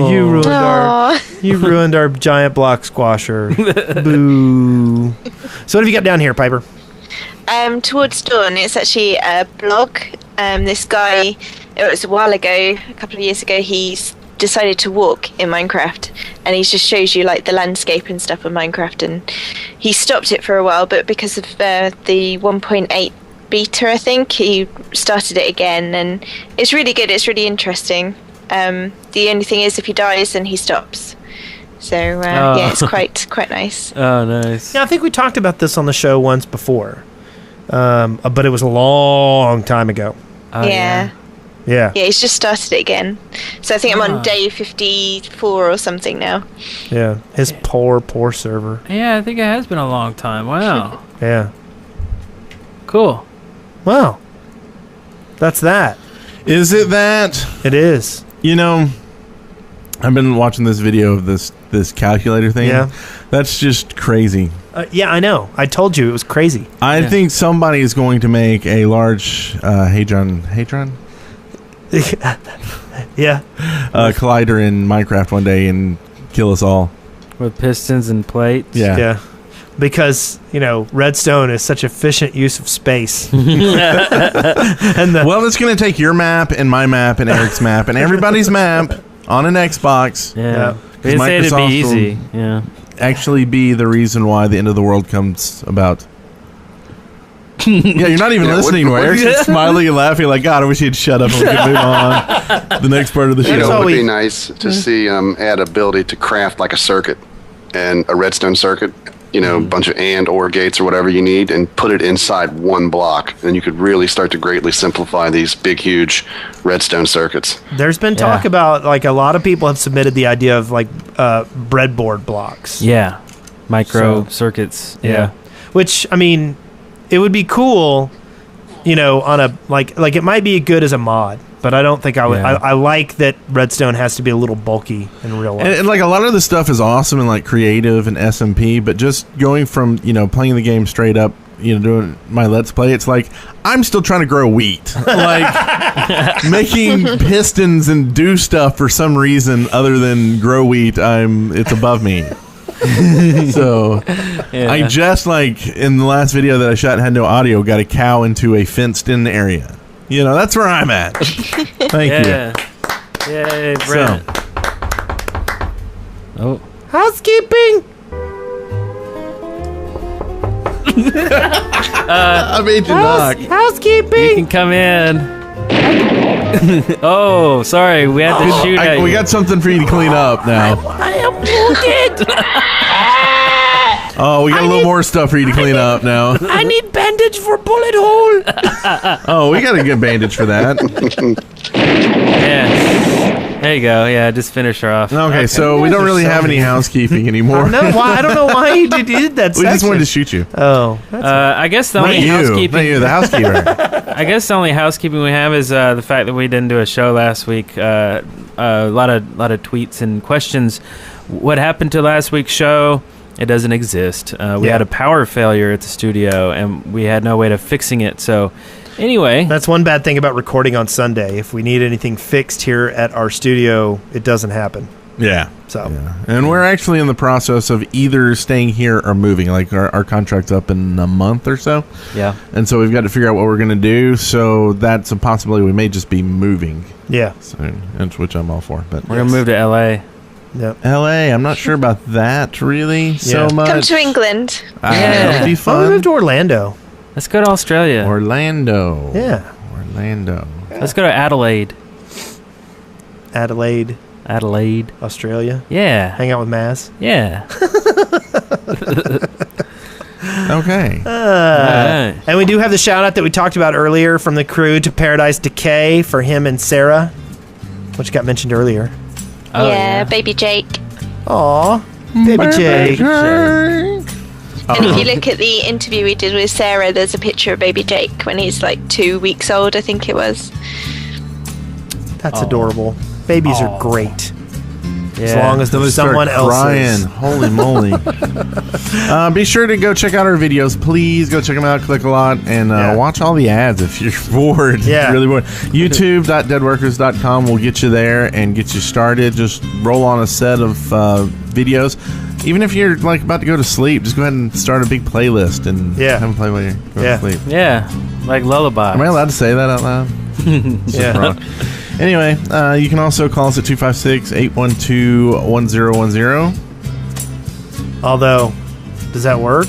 E: you ruined our giant block squasher. Boo. So what have you got down here, Piper?
F: Towards Dawn, it's actually a blog. This guy, it was a while ago, a couple of years ago, he's decided to walk in Minecraft, and he just shows you like the landscape and stuff of Minecraft, and he stopped it for a while, but because of the 1.8 beta, I think, he started it again, and it's really good. It's really interesting. The only thing is if he dies, then he stops. So it's quite nice.
C: Oh, nice.
E: Yeah, I think we talked about this on the show once before, but it was a long time ago.
F: Yeah.
E: Yeah.
F: Yeah, he's just started it again. So I think I'm on day 54 or something now.
E: Yeah. His poor server.
C: Yeah, I think it has been a long time. Wow.
E: Yeah.
C: Cool.
E: Wow. That's that.
D: Is it that?
E: It is.
D: I've been watching this video of this calculator thing.
E: Yeah.
D: That's just crazy.
E: Yeah, I know. I told you it was crazy.
D: I think somebody is going to make a large Hadron?
E: Yeah.
D: Collider in Minecraft one day and kill us all.
C: With pistons and plates?
D: Yeah.
E: Yeah. Because, redstone is such efficient use of space.
D: Well, it's going to take your map and my map and Eric's map and everybody's map on an Xbox.
C: Yeah. They say it'd be easy. Yeah.
D: actually be the reason why the end of the world comes about. Yeah, you're not even listening to Eric's just smiling and laughing like, God, I wish he'd shut up and we could move on. The next part of the
G: You
D: show.
G: know, it would be nice to see add ability to craft like a circuit and a redstone circuit, you know, a bunch of AND OR gates or whatever you need, and put it inside one block. And you could really start to greatly simplify these big, huge redstone circuits.
E: There's been talk about, like, a lot of people have submitted the idea of, like, breadboard blocks.
C: Yeah. Micro circuits. Yeah.
E: Which, I mean, it would be cool, you know, on a, like it might be good as a mod, but I don't think I would.
C: Yeah.
E: I like that redstone has to be a little bulky in real life.
D: And like a lot of the stuff is awesome and like creative and SMP, but just going from, you know, playing the game straight up, you know, doing my Let's Play, it's like I'm still trying to grow wheat. Like making pistons and do stuff for some reason other than grow wheat, it's above me. So I just, like, in the last video that I shot and had no audio, got a cow into a fenced in area. You know, that's where I'm at. Thank you.
C: Yay, Brent. Oh.
E: Housekeeping.
D: I made you knock.
E: Housekeeping.
C: You can come in. Oh, sorry. We had to shoot at
D: We
C: you.
D: got something for you to clean up now.
H: I am wounded.
D: Oh, we got a little more stuff for you to clean up now.
H: I need bandage for bullet hole.
D: Oh, we got a good bandage for that.
C: Yeah. There you go. Yeah, just finish her off.
D: Okay, so we don't really have any housekeeping anymore.
E: No, I don't know why you did that.
D: We just
E: section.
D: wanted to shoot you.
E: Oh,
C: I guess the
D: Not
C: only
D: you,
C: housekeeping.
D: not you, the housekeeper.
C: I guess the only housekeeping we have is the fact that we didn't do a show last week. A lot of tweets and questions. What happened to last week's show? It doesn't exist. We had a power failure at the studio, and we had no way to fixing it. So, anyway,
E: that's one bad thing about recording on Sunday. If we need anything fixed here at our studio, it doesn't happen.
D: Yeah.
E: So,
D: and we're actually in the process of either staying here or moving. Like our contract's up in a month or so.
C: Yeah.
D: And so we've got to figure out what we're going to do. So that's a possibility. We may just be moving.
E: Yeah.
D: Soon, which I'm all for. But
C: we're gonna move to LA.
E: Yep.
D: LA. I'm not sure about that really so much.
F: Come to England.
D: That'd be
E: Why don't we
D: fun.
E: move to Orlando?
C: Let's go to Australia.
D: Orlando.
E: Yeah.
D: Orlando.
C: Let's go to Adelaide.
E: Adelaide, Australia.
C: Yeah.
E: Hang out with Maz.
C: Yeah.
D: Okay.
E: And we do have the shout out that we talked about earlier from the crew to Paradise Decay for him and Sarah, which got mentioned earlier.
C: Oh,
F: yeah, baby Jake.
E: Aw, baby Jake.
F: And if you look at the interview we did with Sarah, there's a picture of baby Jake when he's like 2 weeks old, I think it was.
E: That's adorable. Babies are great. As
C: Yeah.
E: long as there's someone else
D: crying.
E: is.
D: Holy moly. Be sure to go check out our videos. Please go check them out. Click a lot and watch all the ads if you're bored.
E: Yeah.
D: Really bored. YouTube.deadworkers.com will get you there and get you started. Just roll on a set of videos. Even if you're like about to go to sleep, just go ahead and start a big playlist and have them play while you're going to sleep.
C: Yeah. Like lullaby.
D: Am I allowed to say that out loud?
E: Yeah.
D: Anyway, you can also call us at 256-812-1010.
E: Although, does that work?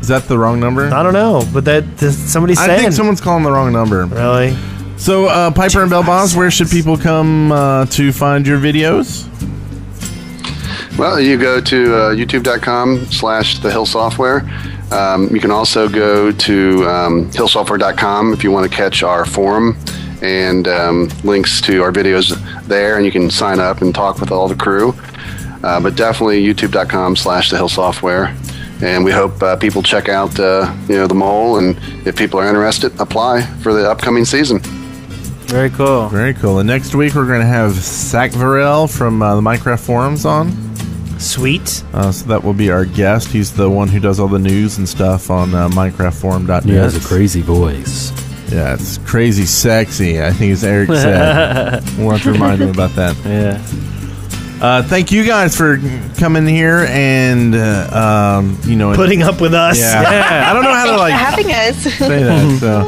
D: Is that the wrong number?
E: I don't know, but somebody's saying.
D: I think someone's calling the wrong number.
E: Really?
D: So, Piper and Bell Boss, where should people come to find your videos?
G: Well, you go to youtube.com/thehillsoftware. You can also go to hillsoftware.com if you want to catch our forum and links to our videos there, and you can sign up and talk with all the crew. But definitely youtube.com/thehillsoftware. And we hope people check out the mole, and if people are interested, apply for the upcoming season.
C: Very cool.
D: Very cool. And next week we're going to have Zach Varel from the Minecraft forums on.
E: Sweet.
D: So that will be our guest. He's the one who does all the news and stuff on MinecraftForum.net.
A: He has a crazy voice.
D: Yeah, it's crazy sexy, I think as Eric said. We'll have to remind him about that.
C: Yeah.
D: Thank you guys for coming here and,
E: putting up with us.
D: Yeah. I don't know how to
F: Thanks for having us.
D: say that. So,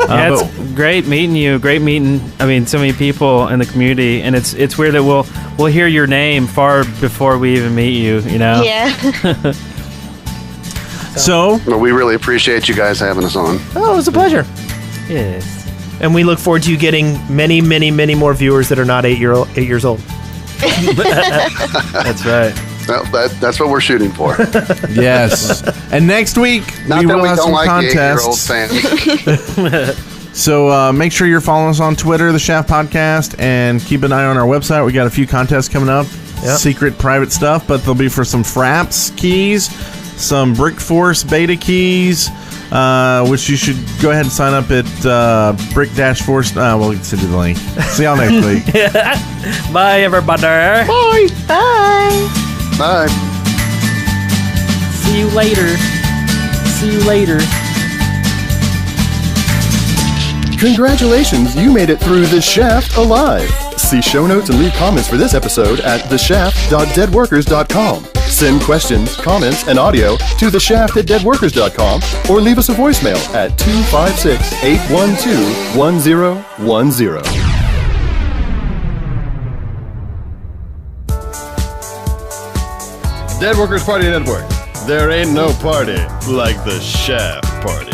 C: Yeah, it's great meeting you. Great meeting. I mean, so many people in the community, and it's weird that we'll hear your name far before we even meet you. You know.
F: Yeah.
D: So
G: Well, we really appreciate you guys having us on.
E: Oh, it was a pleasure.
C: Yes.
E: And we look forward to you getting many, many, many more viewers that are not 8 years old.
C: That's right.
G: Well, that's what we're shooting for.
D: yes, and next week
G: Not
D: we
G: that
D: will
G: we
D: have
G: don't
D: some
G: like the 8-year-old
D: contests.
G: fans.
D: So make sure you're following us on Twitter, The Shaft Podcast, and keep an eye on our website. We got a few contests coming up, secret, private stuff, but they'll be for some Fraps keys, some Brick Force beta keys, which you should go ahead and sign up at Brick-Force. We'll send you the link. See y'all next week.
C: Bye, everybody.
F: Bye.
G: Bye.
C: See you later. See you later.
B: Congratulations, you made it through The Shaft alive. See show notes and leave comments for this episode at theshaft.deadworkers.com. Send questions, comments, and audio to theshaft@deadworkers.com or leave us a voicemail at 256-812-1010. Dead Workers Party Network. There ain't no party like the Shaft Party.